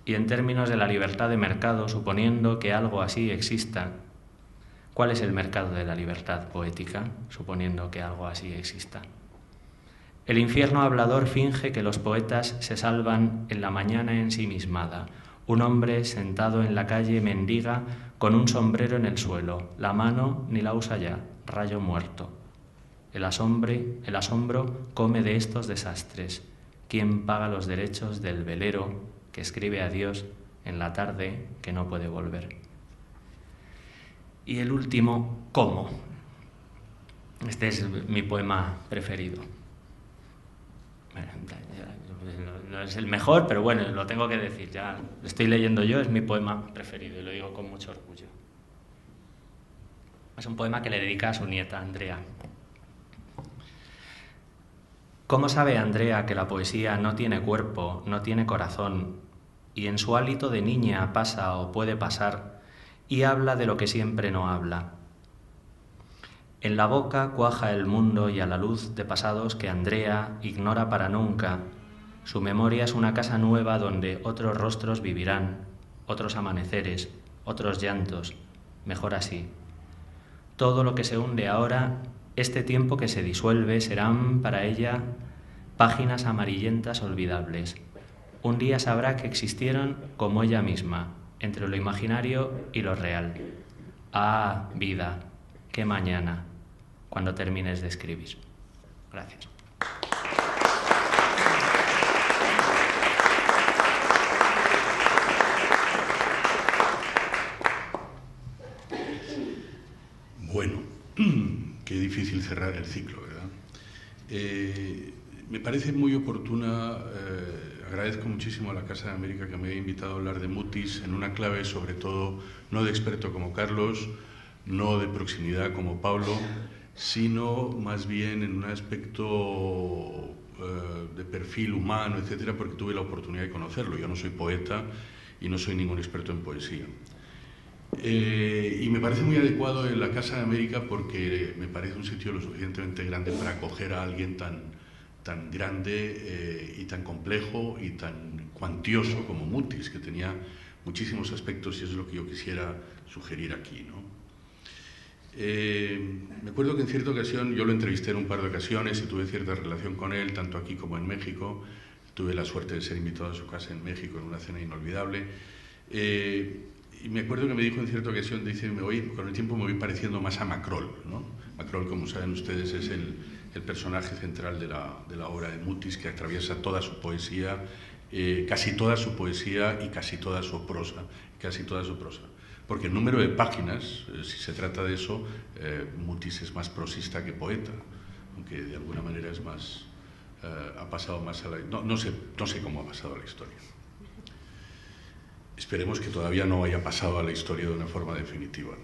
S3: Y en términos de la libertad de mercado, suponiendo que algo así exista, ¿cuál es el mercado de la libertad poética, suponiendo que algo así exista? El infierno hablador finge que los poetas se salvan en la mañana ensimismada. Un hombre sentado en la calle mendiga con un sombrero en el suelo. La mano ni la usa ya, rayo muerto. El asombro come de estos desastres. ¿Quién paga los derechos del velero que escribe a Dios en la tarde que no puede volver? Y el último, ¿cómo? Este es mi poema preferido. No es el mejor, pero bueno, lo tengo que decir, ya lo estoy leyendo yo, es mi poema preferido y lo digo con mucho orgullo. Es un poema que le dedica a su nieta, Andrea. ¿Cómo sabe Andrea que la poesía no tiene cuerpo, no tiene corazón, y en su hálito de niña pasa o puede pasar y habla de lo que siempre no habla? En la boca cuaja el mundo y a la luz de pasados que Andrea ignora para nunca. Su memoria es una casa nueva donde otros rostros vivirán, otros amaneceres, otros llantos, mejor así. Todo lo que se hunde ahora, este tiempo que se disuelve, serán para ella páginas amarillentas olvidables. Un día sabrá que existieron como ella misma, entre lo imaginario y lo real. Ah, vida, qué mañana, cuando termines de escribir. Gracias.
S4: Qué difícil cerrar el ciclo, ¿verdad? Me parece muy oportuna, agradezco muchísimo a la Casa de América que me haya invitado a hablar de Mutis en una clave sobre todo no de experto como Carlos, no de proximidad como Pablo, sino más bien en un aspecto de perfil humano, etcétera, porque tuve la oportunidad de conocerlo. Yo no soy poeta y no soy ningún experto en poesía. Y me parece muy adecuado en la Casa de América porque me parece un sitio lo suficientemente grande para acoger a alguien tan grande y tan complejo y tan cuantioso como Mutis, que tenía muchísimos aspectos y es lo que yo quisiera sugerir aquí, ¿no? Me acuerdo que en cierta ocasión, yo lo entrevisté en un par de ocasiones y tuve cierta relación con él, tanto aquí como en México. Tuve la suerte de ser invitado a su casa en México en una cena inolvidable. Y me acuerdo que me dijo en cierta ocasión, dice, con el tiempo me voy pareciendo más a Macrol, ¿no? Macrol, como saben ustedes, es el personaje central de la obra de Mutis, que atraviesa toda su poesía, casi toda su poesía y casi toda su prosa, porque el número de páginas, si se trata de eso, Mutis es más prosista que poeta, aunque de alguna manera es más, ha pasado más a la... No sé cómo ha pasado a la historia. Esperemos que todavía no haya pasado a la historia de una forma definitiva.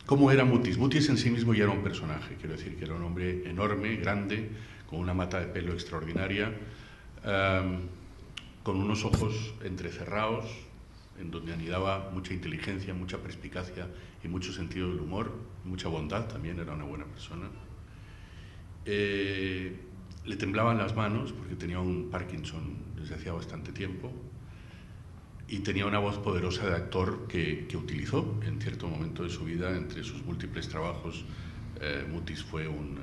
S4: ¿Cómo era Mutis? Mutis en sí mismo ya era un personaje, quiero decir que era un hombre enorme, grande, con una mata de pelo extraordinaria, con unos ojos entrecerrados, en donde anidaba mucha inteligencia, mucha perspicacia y mucho sentido del humor, mucha bondad, también era una buena persona. Le temblaban las manos porque tenía un Parkinson desde hacía bastante tiempo y tenía una voz poderosa de actor que utilizó en cierto momento de su vida. Entre sus múltiples trabajos, Mutis fue un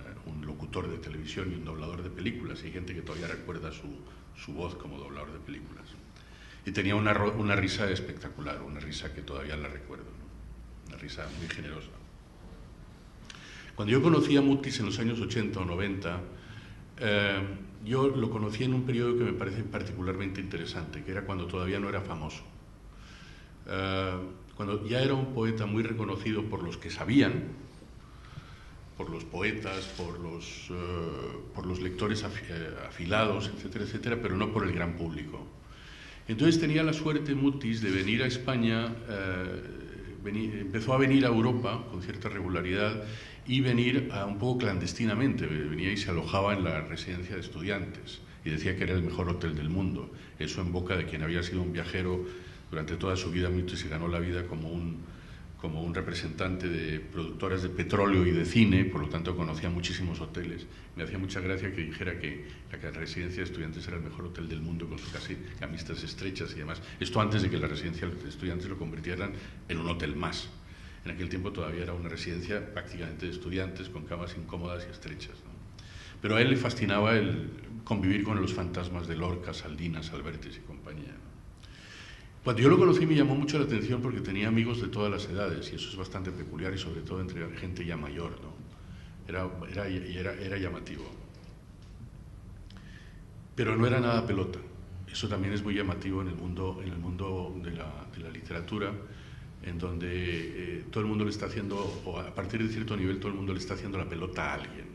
S4: locutor de televisión y un doblador de películas. Hay gente que todavía recuerda su voz como doblador de películas. Y tenía una risa espectacular, una risa que todavía la recuerdo, ¿no? Una risa muy generosa. Cuando yo conocí a Mutis en los años 80 o 90, yo lo conocí en un periodo que me parece particularmente interesante, que era cuando todavía no era famoso. Cuando ya era un poeta muy reconocido por los que sabían, por los poetas, por los lectores afilados, etcétera, etcétera, pero no por el gran público. Entonces tenía la suerte Mutis de venir a España, empezó a venir a Europa con cierta regularidad y venir un poco clandestinamente. Venía y se alojaba en la residencia de estudiantes y decía que era el mejor hotel del mundo. Eso en boca de quien había sido un viajero durante toda su vida. Mutis se ganó la vida como un representante de productoras de petróleo y de cine, por lo tanto conocía muchísimos hoteles. Me hacía mucha gracia que dijera que la residencia de estudiantes era el mejor hotel del mundo, con sus casi camistas estrechas y demás. Esto antes de que la residencia de estudiantes lo convirtieran en un hotel más. En aquel tiempo todavía era una residencia prácticamente de estudiantes, con camas incómodas y estrechas, ¿no? Pero a él le fascinaba el convivir con los fantasmas de Lorca, Salinas, Albertis y compañía, ¿no? Cuando yo lo conocí me llamó mucho la atención porque tenía amigos de todas las edades y eso es bastante peculiar y sobre todo entre gente ya mayor, ¿no? Era llamativo. Pero no era nada pelota. Eso también es muy llamativo en el mundo de la literatura, en donde todo el mundo le está haciendo, o a partir de cierto nivel todo el mundo le está haciendo la pelota a alguien.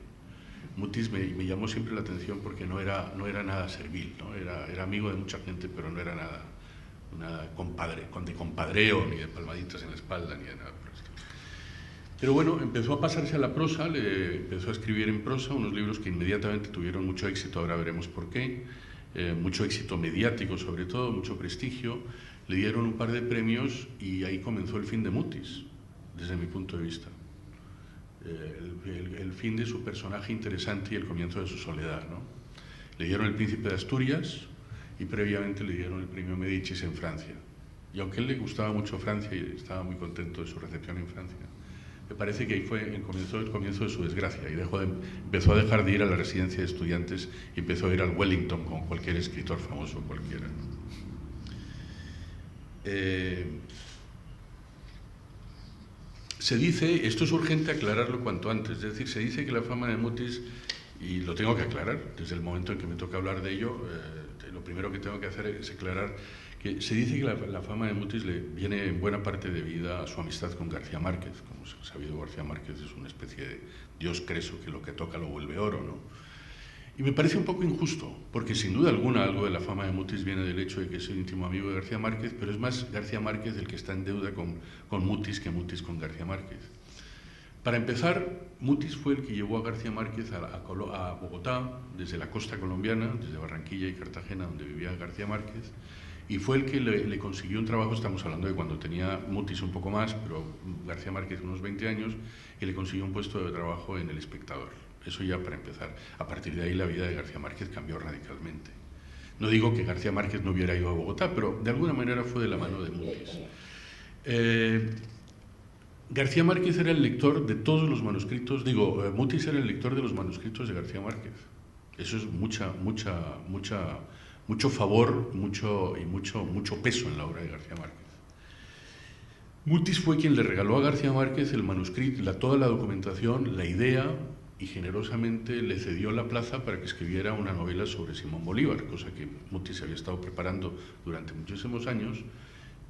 S4: Mutis me llamó siempre la atención porque no era nada servil, ¿no? Era amigo de mucha gente, pero no era nada de compadreo, ni de palmaditas en la espalda, ni de nada por esto. Pero bueno, empezó a pasarse a la prosa, empezó a escribir en prosa unos libros que inmediatamente tuvieron mucho éxito, ahora veremos por qué, mucho éxito mediático sobre todo, mucho prestigio. Le dieron un par de premios y ahí comenzó el fin de Mutis, desde mi punto de vista. El fin de su personaje interesante y el comienzo de su soledad, ¿no? Le dieron el Príncipe de Asturias y previamente le dieron el premio Médicis en Francia. Y aunque a él le gustaba mucho Francia y estaba muy contento de su recepción en Francia, me parece que ahí fue el comienzo de su desgracia y empezó a dejar de ir a la residencia de estudiantes y empezó a ir al Wellington como cualquier escritor famoso cualquiera, ¿no? Se dice, esto es urgente aclararlo cuanto antes, es decir, se dice que la fama de Mutis, y lo tengo que aclarar, desde el momento en que me toca hablar de ello, lo primero que tengo que hacer es aclarar que se dice que la fama de Mutis le viene en buena parte debida a su amistad con García Márquez. Como se ha sabido, García Márquez es una especie de dios creso que lo que toca lo vuelve oro, ¿no? Y me parece un poco injusto, porque sin duda alguna algo de la fama de Mutis viene del hecho de que es íntimo amigo de García Márquez, pero es más García Márquez el que está en deuda con Mutis que Mutis con García Márquez. Para empezar, Mutis fue el que llevó a García Márquez a Bogotá, desde la costa colombiana, desde Barranquilla y Cartagena, donde vivía García Márquez, y fue el que le consiguió un trabajo. Estamos hablando de cuando tenía Mutis un poco más, pero García Márquez unos 20 años, y le consiguió un puesto de trabajo en El Espectador. Eso ya para empezar. A partir de ahí la vida de García Márquez cambió radicalmente. No digo que García Márquez no hubiera ido a Bogotá, pero de alguna manera fue de la mano de Mutis. García Márquez era el lector de todos los manuscritos, Mutis era el lector de los manuscritos de García Márquez. Eso es mucho favor, mucho peso en la obra de García Márquez. Mutis fue quien le regaló a García Márquez el manuscrito, toda la documentación, la idea, y generosamente le cedió la plaza para que escribiera una novela sobre Simón Bolívar, cosa que Mutis había estado preparando durante muchísimos años.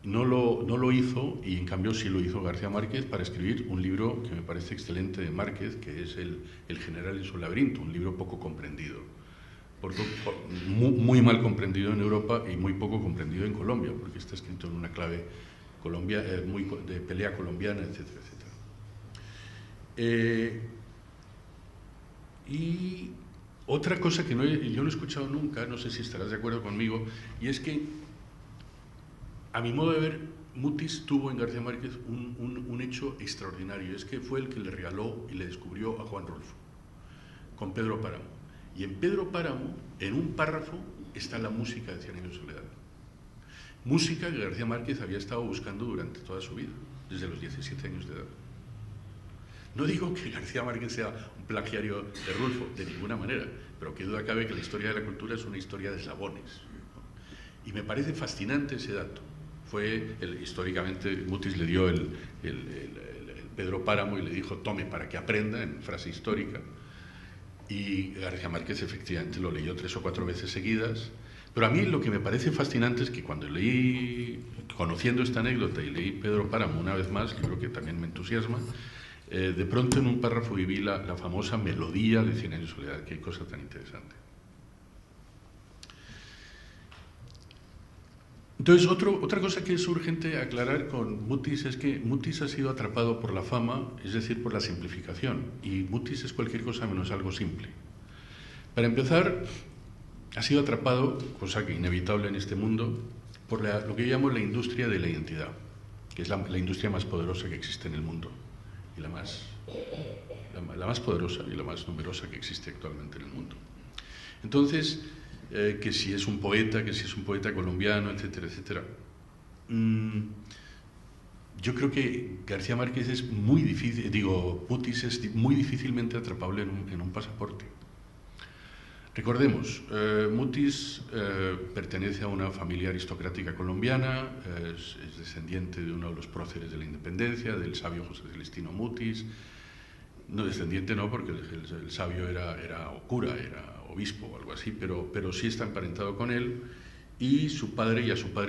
S4: No lo hizo, y en cambio sí lo hizo García Márquez para escribir un libro que me parece excelente de Márquez, que es El general en su laberinto, un libro poco comprendido, muy mal comprendido en Europa y muy poco comprendido en Colombia, porque está escrito en una clave de pelea colombiana, etcétera, etcétera. Y otra cosa que yo no he escuchado nunca, no sé si estarás de acuerdo conmigo, y es que, a mi modo de ver, Mutis tuvo en García Márquez un hecho extraordinario. Es que fue el que le regaló y le descubrió a Juan Rulfo, con Pedro Páramo. Y en Pedro Páramo, en un párrafo, está la música de Cien años de soledad. Música que García Márquez había estado buscando durante toda su vida, desde los 17 años de edad. No digo que García Márquez sea un plagiario de Rulfo, de ninguna manera, pero qué duda cabe que la historia de la cultura es una historia de eslabones, ¿no? Y me parece fascinante ese dato. Históricamente, Mutis le dio el Pedro Páramo y le dijo, tome para que aprenda, en frase histórica, y García Márquez efectivamente lo leyó 3 o 4 veces seguidas. Pero a mí lo que me parece fascinante es que cuando conociendo esta anécdota y leí Pedro Páramo una vez más, libro que también me entusiasma, de pronto en un párrafo viví la famosa melodía de Cien años de soledad. Qué cosa tan interesante. Entonces, otra cosa que es urgente aclarar con Mutis es que Mutis ha sido atrapado por la fama, es decir, por la simplificación, y Mutis es cualquier cosa menos algo simple. Para empezar, ha sido atrapado, cosa que inevitable en este mundo, por lo que yo llamo la industria de la identidad, que es la industria más poderosa que existe en el mundo, y la más poderosa y la más numerosa que existe actualmente en el mundo. Entonces, que si es un poeta colombiano, etcétera, etcétera. Yo creo que García Márquez es muy difícil, Mutis es muy difícilmente atrapable en un pasaporte. Recordemos, Mutis pertenece a una familia aristocrática colombiana, es descendiente de uno de los próceres de la independencia, del sabio José Celestino Mutis. No descendiente no, porque el sabio era cura, era obispo o algo así, pero sí está emparentado con él, y a su padre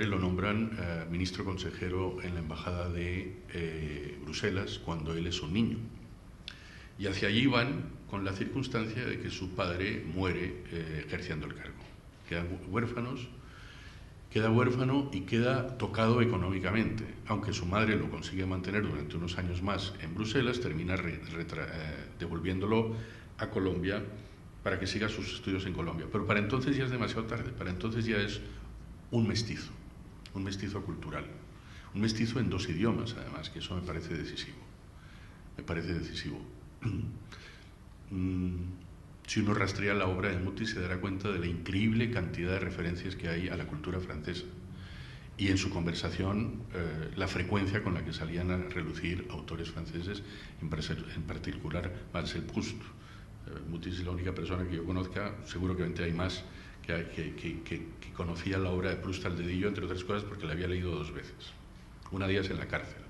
S4: lo nombran ministro consejero en la embajada de Bruselas cuando él es un niño. Y hacia allí van con la circunstancia de que su padre muere ejerciendo el cargo. Queda huérfano y queda tocado económicamente. Aunque su madre lo consigue mantener durante unos años más en Bruselas, termina devolviéndolo a Colombia para que siga sus estudios en Colombia. Pero para entonces ya es demasiado tarde, para entonces ya es un mestizo cultural, un mestizo en 2 idiomas, además, que eso me parece decisivo. Si uno rastrea la obra de Mutis se dará cuenta de la increíble cantidad de referencias que hay a la cultura francesa, y en su conversación la frecuencia con la que salían a relucir autores franceses, en particular Marcel Proust. Mutis es la única persona que yo conozca, seguramente hay más, que conocía la obra de Proust al dedillo, entre otras cosas porque la había leído 2 veces. Una de ellas en la cárcel.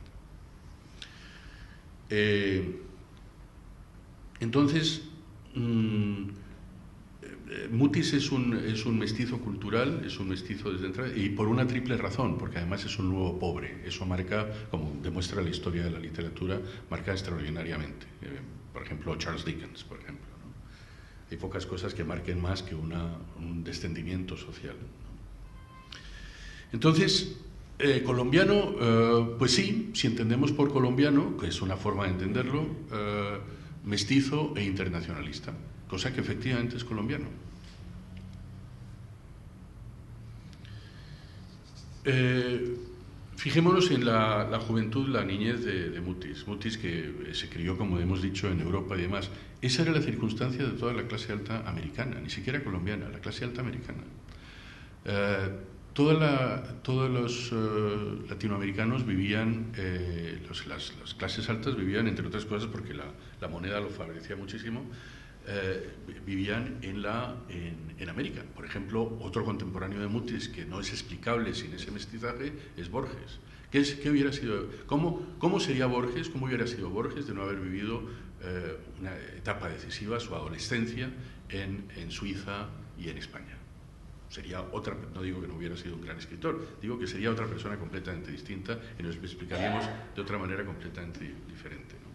S4: Entonces, Mutis es un mestizo cultural, es un mestizo desde entrada, y por una triple razón, porque además es un nuevo pobre. Eso marca, como demuestra la historia de la literatura, marca extraordinariamente. Por ejemplo, Charles Dickens, por ejemplo, ¿no? Hay pocas cosas que marquen más que un descendimiento social, ¿no? Entonces, colombiano, pues sí, si entendemos por colombiano, que es una forma de entenderlo, mestizo e internacionalista, cosa que efectivamente es colombiano. Fijémonos en la juventud, la niñez de Mutis. Mutis, que se crió, como hemos dicho, en Europa y demás. Esa era la circunstancia de toda la clase alta americana, ni siquiera colombiana, la clase alta americana. Todos los latinoamericanos vivían, las clases altas vivían, entre otras cosas, porque la moneda lo favorecía muchísimo, vivían en América. Por ejemplo, otro contemporáneo de Mutis que no es explicable sin ese mestizaje es Borges. ¿Qué hubiera sido? ¿Cómo sería Borges? ¿Cómo hubiera sido Borges de no haber vivido una etapa decisiva, su adolescencia, en Suiza y en España? Sería otra, no digo que no hubiera sido un gran escritor, digo que sería otra persona completamente distinta y nos explicaríamos de otra manera completamente diferente, ¿no?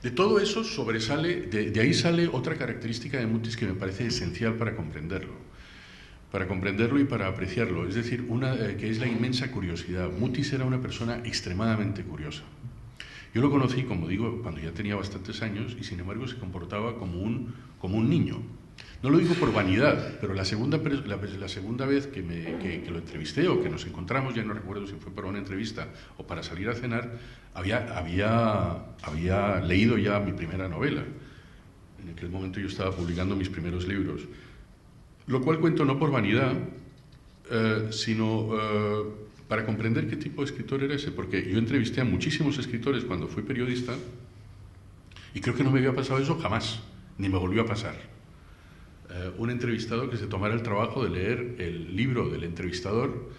S4: De todo eso sobresale, de ahí sale otra característica de Mutis que me parece esencial para comprenderlo y para apreciarlo, es decir, que es la inmensa curiosidad. Mutis era una persona extremadamente curiosa. Yo lo conocí, como digo, cuando ya tenía bastantes años y sin embargo se comportaba como un niño. No lo digo por vanidad, pero la segunda vez que lo entrevisté o que nos encontramos, ya no recuerdo si fue para una entrevista o para salir a cenar, había leído ya mi primera novela. En aquel momento yo estaba publicando mis primeros libros. Lo cual cuento no por vanidad, sino para comprender qué tipo de escritor era ese, porque yo entrevisté a muchísimos escritores cuando fui periodista y creo que no me había pasado eso jamás, ni me volvió a pasar. Un entrevistado que se tomara el trabajo de leer el libro del entrevistador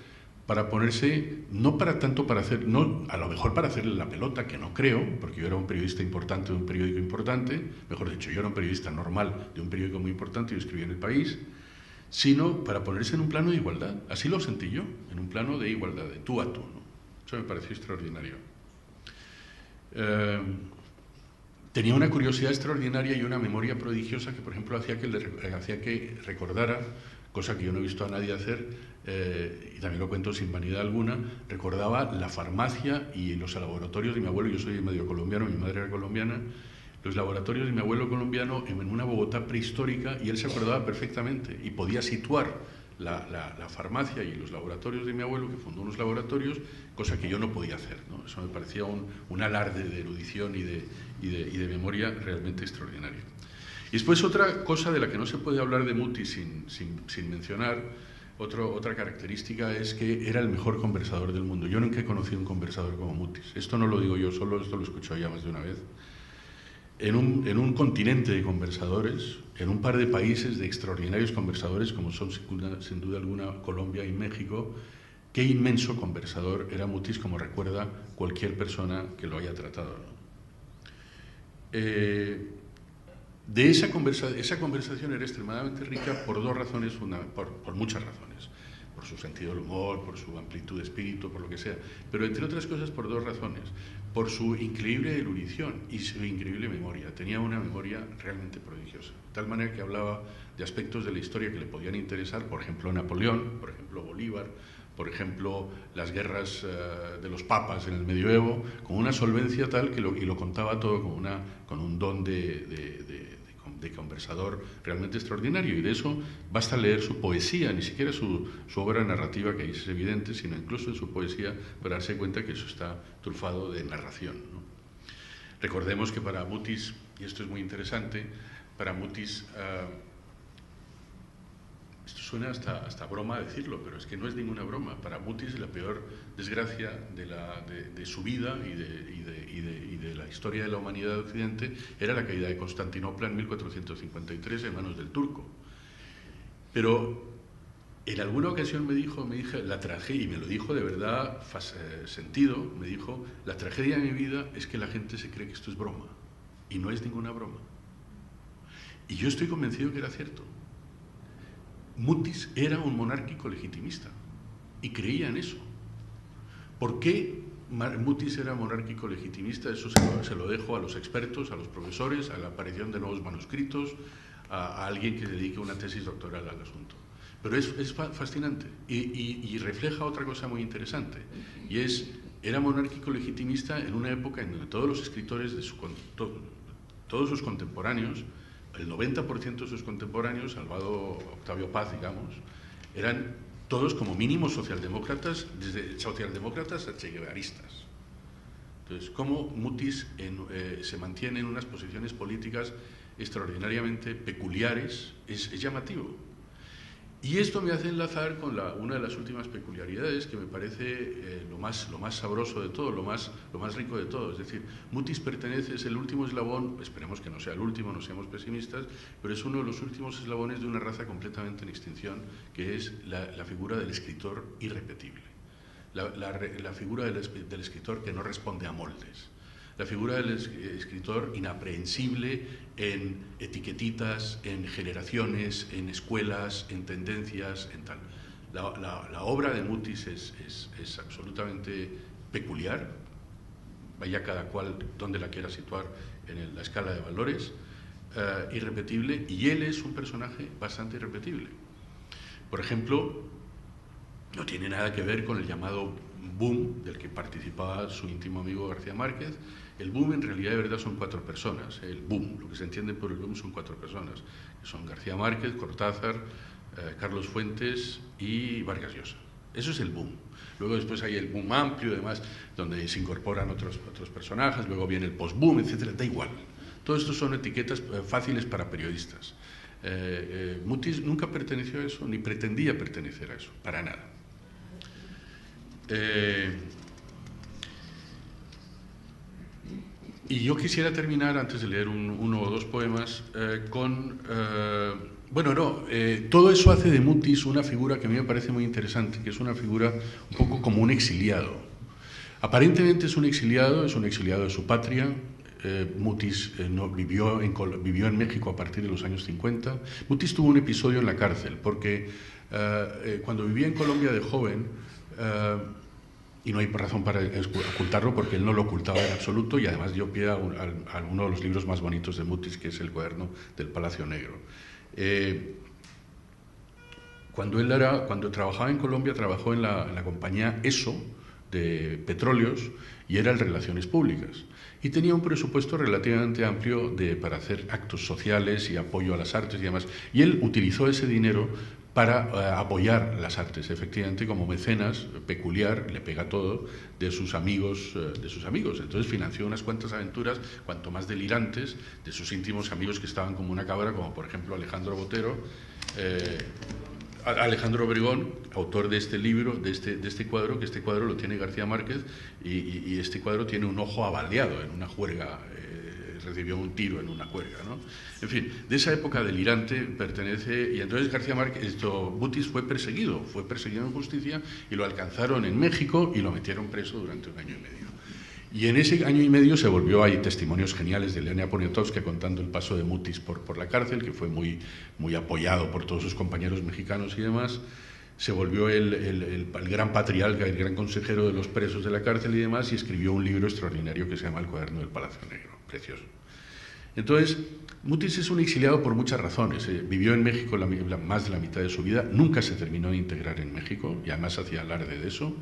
S4: para ponerse, no a lo mejor para hacerle la pelota, que no creo, porque yo era un periodista importante de un periódico importante, mejor dicho, yo era un periodista normal de un periódico muy importante, yo escribía en El País, sino para ponerse en un plano de igualdad. Así lo sentí yo, en un plano de igualdad, de tú a tú, ¿no? Eso me pareció extraordinario. Tenía una curiosidad extraordinaria y una memoria prodigiosa que, por ejemplo, hacía que recordara, cosa que yo no he visto a nadie hacer, y también lo cuento sin vanidad alguna, recordaba la farmacia y los laboratorios de mi abuelo. Yo soy medio colombiano, mi madre era colombiana. Los laboratorios de mi abuelo colombiano en una Bogotá prehistórica, y él se acordaba perfectamente y podía situar la farmacia y los laboratorios de mi abuelo, que fundó unos laboratorios, cosa que yo no podía hacer, ¿no? Eso me parecía un alarde de erudición y de memoria realmente extraordinario. Y después otra cosa de la que no se puede hablar de Mutis sin mencionar, otra característica es que era el mejor conversador del mundo. Yo nunca he conocido un conversador como Mutis. Esto no lo digo yo solo, esto lo he escuchado ya más de una vez. En un continente de conversadores, en un par de países de extraordinarios conversadores, como son sin duda alguna Colombia y México, qué inmenso conversador era Mutis, como recuerda cualquier persona que lo haya tratado, ¿no? Esa conversación era extremadamente rica por dos razones, por muchas razones, por su sentido del humor, por su amplitud de espíritu, por lo que sea, pero entre otras cosas por dos razones: por su increíble erudición y su increíble memoria. Tenía una memoria realmente prodigiosa, de tal manera que hablaba de aspectos de la historia que le podían interesar, por ejemplo Napoleón, por ejemplo Bolívar, por ejemplo las guerras de los papas en el medioevo, con una solvencia tal que lo contaba todo con un don de conversador realmente extraordinario. Y de eso basta leer su poesía, ni siquiera su obra narrativa, que ahí es evidente, sino incluso en su poesía, para darse cuenta que eso está trufado de narración, ¿no? Recordemos que para Mutis, y esto es muy interesante, para Mutis, esto suena hasta broma decirlo, pero es que no es ninguna broma. Para Mutis la peor desgracia de su vida y de la historia de la humanidad de Occidente era la caída de Constantinopla en 1453 en manos del turco. Pero en alguna ocasión me dijo la tragedia, y me lo dijo de verdad sentido, me dijo: la tragedia de mi vida es que la gente se cree que esto es broma, y no es ninguna broma. Y yo estoy convencido que era cierto. Mutis era un monárquico legitimista y creía en eso. ¿Por qué Mutis era monárquico legitimista? Eso se lo dejo a los expertos, a los profesores, a la aparición de nuevos manuscritos, a alguien que dedique una tesis doctoral al asunto. Pero es fascinante y refleja otra cosa muy interesante, y era monárquico legitimista en una época en donde todos los escritores, todos sus contemporáneos, el 90% de sus contemporáneos, salvado Octavio Paz, digamos, eran todos como mínimo socialdemócratas, desde socialdemócratas a cheguevaristas. Entonces, cómo Mutis se mantiene en unas posiciones políticas extraordinariamente peculiares es llamativo. Y esto me hace enlazar con una de las últimas peculiaridades que me parece lo más sabroso de todo, lo más rico de todo. Es decir, Mutis es el último eslabón, esperemos que no sea el último, no seamos pesimistas, pero es uno de los últimos eslabones de una raza completamente en extinción, que es la figura del escritor irrepetible, la figura del escritor que no responde a moldes. La figura del escritor inaprehensible en etiquetitas, en generaciones, en escuelas, en tendencias, en tal. La obra de Mutis es absolutamente peculiar, vaya cada cual donde la quiera situar en la escala de valores, irrepetible, y él es un personaje bastante irrepetible. Por ejemplo, no tiene nada que ver con el llamado boom del que participaba su íntimo amigo García Márquez. El boom en realidad de verdad son 4 personas. El boom, lo que se entiende por el boom son 4 personas, que son García Márquez, Cortázar, Carlos Fuentes y Vargas Llosa. Eso es el boom. Luego después hay el boom amplio, además, donde se incorporan otros personajes, luego viene el post-boom, etcétera. Da igual. Todo esto son etiquetas fáciles para periodistas. Mutis nunca perteneció a eso, ni pretendía pertenecer a eso, para nada. Y yo quisiera terminar, antes de leer uno o dos poemas, todo eso hace de Mutis una figura que a mí me parece muy interesante, que es una figura un poco como un exiliado. Aparentemente es un exiliado de su patria. Mutis vivió en México a partir de los años 50. Mutis tuvo un episodio en la cárcel, porque cuando vivía en Colombia de joven, y no hay razón para ocultarlo porque él no lo ocultaba en absoluto, y además dio pie a uno de los libros más bonitos de Mutis, que es El cuaderno del Palacio Negro. Cuando trabajaba en Colombia, trabajó en la compañía ESO de petróleos, y era en relaciones públicas, y tenía un presupuesto relativamente amplio para hacer actos sociales y apoyo a las artes y demás, y él utilizó ese dinero para apoyar las artes, efectivamente, como mecenas peculiar, le pega todo, de sus amigos. Entonces financió unas cuantas aventuras, cuanto más delirantes, de sus íntimos amigos que estaban como una cabra, como por ejemplo Alejandro Obregón, autor de este libro, de este cuadro, que este cuadro lo tiene García Márquez, y este cuadro tiene un ojo abaleado en una juerga, recibió un tiro en una juerga, ¿no? En fin, de esa época delirante pertenece, y entonces García Márquez, Mutis fue perseguido en justicia, y lo alcanzaron en México y lo metieron preso durante 1 año y medio. Y en ese año y medio se volvió, hay testimonios geniales de Leonida Poniatowska contando el paso de Mutis por la cárcel, que fue muy apoyado por todos sus compañeros mexicanos y demás. Se volvió el gran patriarca, el gran consejero de los presos de la cárcel y demás, y escribió un libro extraordinario que se llama El cuaderno del Palacio Negro, precioso. Entonces, Mutis es un exiliado por muchas razones. Vivió en México más de la mitad de su vida, nunca se terminó de integrar en México, y además hacía alarde de eso.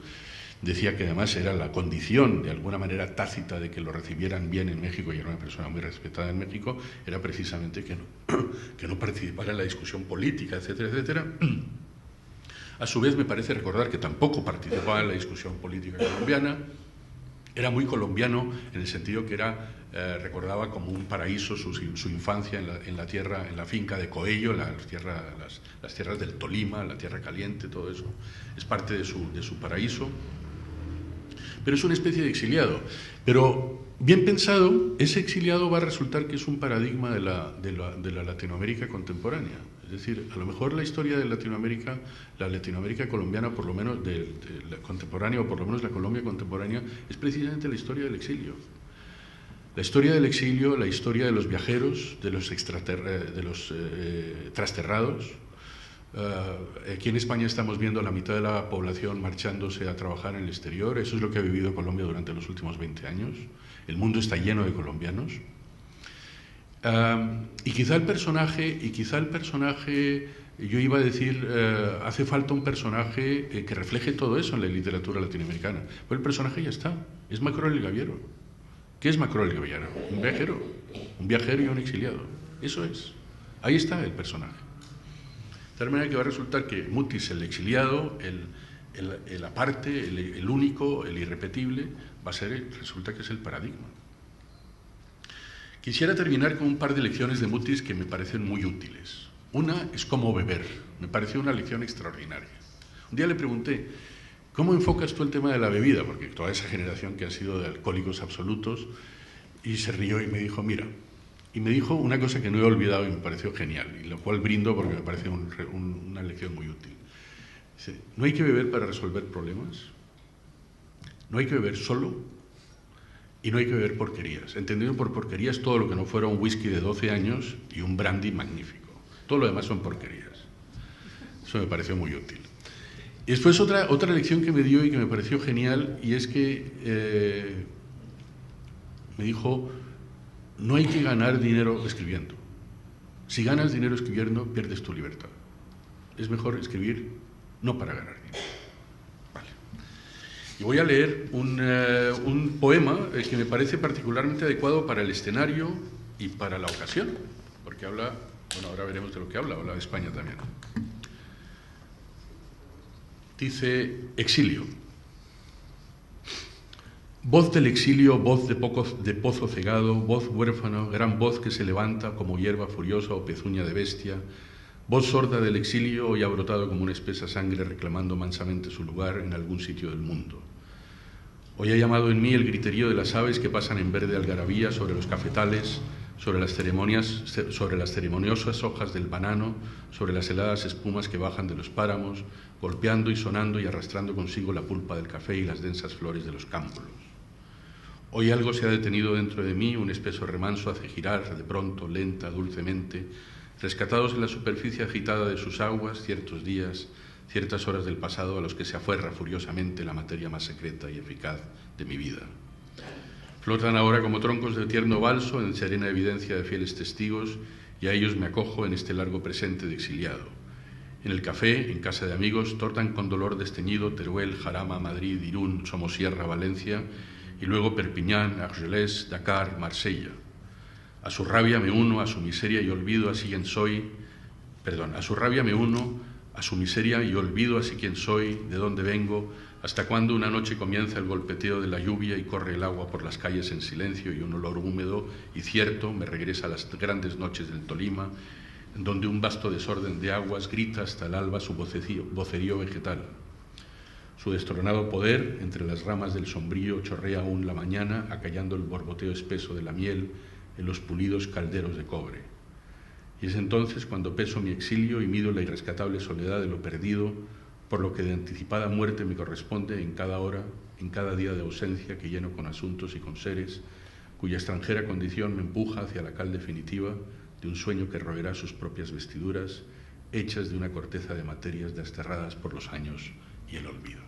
S4: Decía que además era la condición, de alguna manera tácita, de que lo recibieran bien en México, y era una persona muy respetada en México, era precisamente que no participara en la discusión política, etcétera, etcétera. A su vez, me parece recordar que tampoco participaba en la discusión política colombiana. Era muy colombiano en el sentido que recordaba como un paraíso su infancia en la tierra, en la finca de Coello, las tierras del Tolima, la tierra caliente, todo eso. Es parte de su paraíso. Pero es una especie de exiliado. Pero bien pensado, ese exiliado va a resultar que es un paradigma de la Latinoamérica contemporánea. Es decir, a lo mejor la historia de Latinoamérica, la Latinoamérica colombiana, por lo menos de la contemporánea, o por lo menos la Colombia contemporánea, es precisamente la historia del exilio. La historia del exilio, la historia de los viajeros, de los trasterrados. Aquí en España estamos viendo a la mitad de la población marchándose a trabajar en el exterior. Eso es lo que ha vivido Colombia durante los últimos 20 años. El mundo está lleno de colombianos. Y quizá el personaje, yo iba a decir, hace falta un personaje que refleje todo eso en la literatura latinoamericana. Pues el personaje ya está, es Macrol el Gaviero. ¿Qué es Macrol el Gaviero? Un viajero y un exiliado. Eso es. Ahí está el personaje. De tal manera que va a resultar que Mutis, el exiliado, el aparte, el único, el irrepetible, resulta que es el paradigma. Quisiera terminar con un par de lecciones de Mutis que me parecen muy útiles. Una es cómo beber. Me pareció una lección extraordinaria. Un día le pregunté, ¿cómo enfocas tú el tema de la bebida? Porque toda esa generación que ha sido de alcohólicos absolutos, y se rió y me dijo, mira, y me dijo una cosa que no he olvidado y me pareció genial, y lo cual brindo porque me parece una lección muy útil. Dice, no hay que beber para resolver problemas, no hay que beber solo, y no hay que beber porquerías. Entendido por porquerías todo lo que no fuera un whisky de 12 años y un brandy magnífico. Todo lo demás son porquerías. Eso me pareció muy útil. Y después otra lección que me dio y que me pareció genial, y es que me dijo, no hay que ganar dinero escribiendo. Si ganas dinero escribiendo, pierdes tu libertad. Es mejor escribir no para ganar dinero. Y voy a leer un poema que me parece particularmente adecuado para el escenario y para la ocasión, porque habla, bueno, ahora veremos de lo que habla de España también. Dice, exilio. Voz del exilio, voz de pozo cegado, voz huérfano, gran voz que se levanta como hierba furiosa o pezuña de bestia, voz sorda del exilio hoy ha brotado como una espesa sangre reclamando mansamente su lugar en algún sitio del mundo. Hoy ha llamado en mí el griterío de las aves que pasan en verde algarabía sobre los cafetales, sobre las ceremoniosas hojas del banano, sobre las heladas espumas que bajan de los páramos, golpeando y sonando y arrastrando consigo la pulpa del café y las densas flores de los cámbulos. Hoy algo se ha detenido dentro de mí, un espeso remanso hace girar de pronto, lenta, dulcemente, rescatados en la superficie agitada de sus aguas ciertos días, ciertas horas del pasado a los que se aferra furiosamente la materia más secreta y eficaz de mi vida. Flotan ahora como troncos de tierno balso en serena evidencia de fieles testigos y a ellos me acojo en este largo presente de exiliado. En el café, en casa de amigos, tortan con dolor desteñido Teruel, Jarama, Madrid, Irún, Somosierra, Valencia y luego Perpiñán, Argelès, Dakar, Marsella. A su rabia me uno, a su miseria y olvido así quien soy, a su rabia me uno, a su miseria y olvido así quién soy, de dónde vengo, hasta cuándo una noche comienza el golpeteo de la lluvia y corre el agua por las calles en silencio y un olor húmedo y cierto me regresa a las grandes noches del Tolima, en donde un vasto desorden de aguas grita hasta el alba su vocerío vegetal. Su destronado poder, entre las ramas del sombrío, chorrea aún la mañana, acallando el borboteo espeso de la miel en los pulidos calderos de cobre. Y es entonces cuando peso mi exilio y mido la irrescatable soledad de lo perdido, por lo que de anticipada muerte me corresponde en cada hora, en cada día de ausencia que lleno con asuntos y con seres, cuya extranjera condición me empuja hacia la cal definitiva de un sueño que roerá sus propias vestiduras, hechas de una corteza de materias desterradas por los años y el olvido.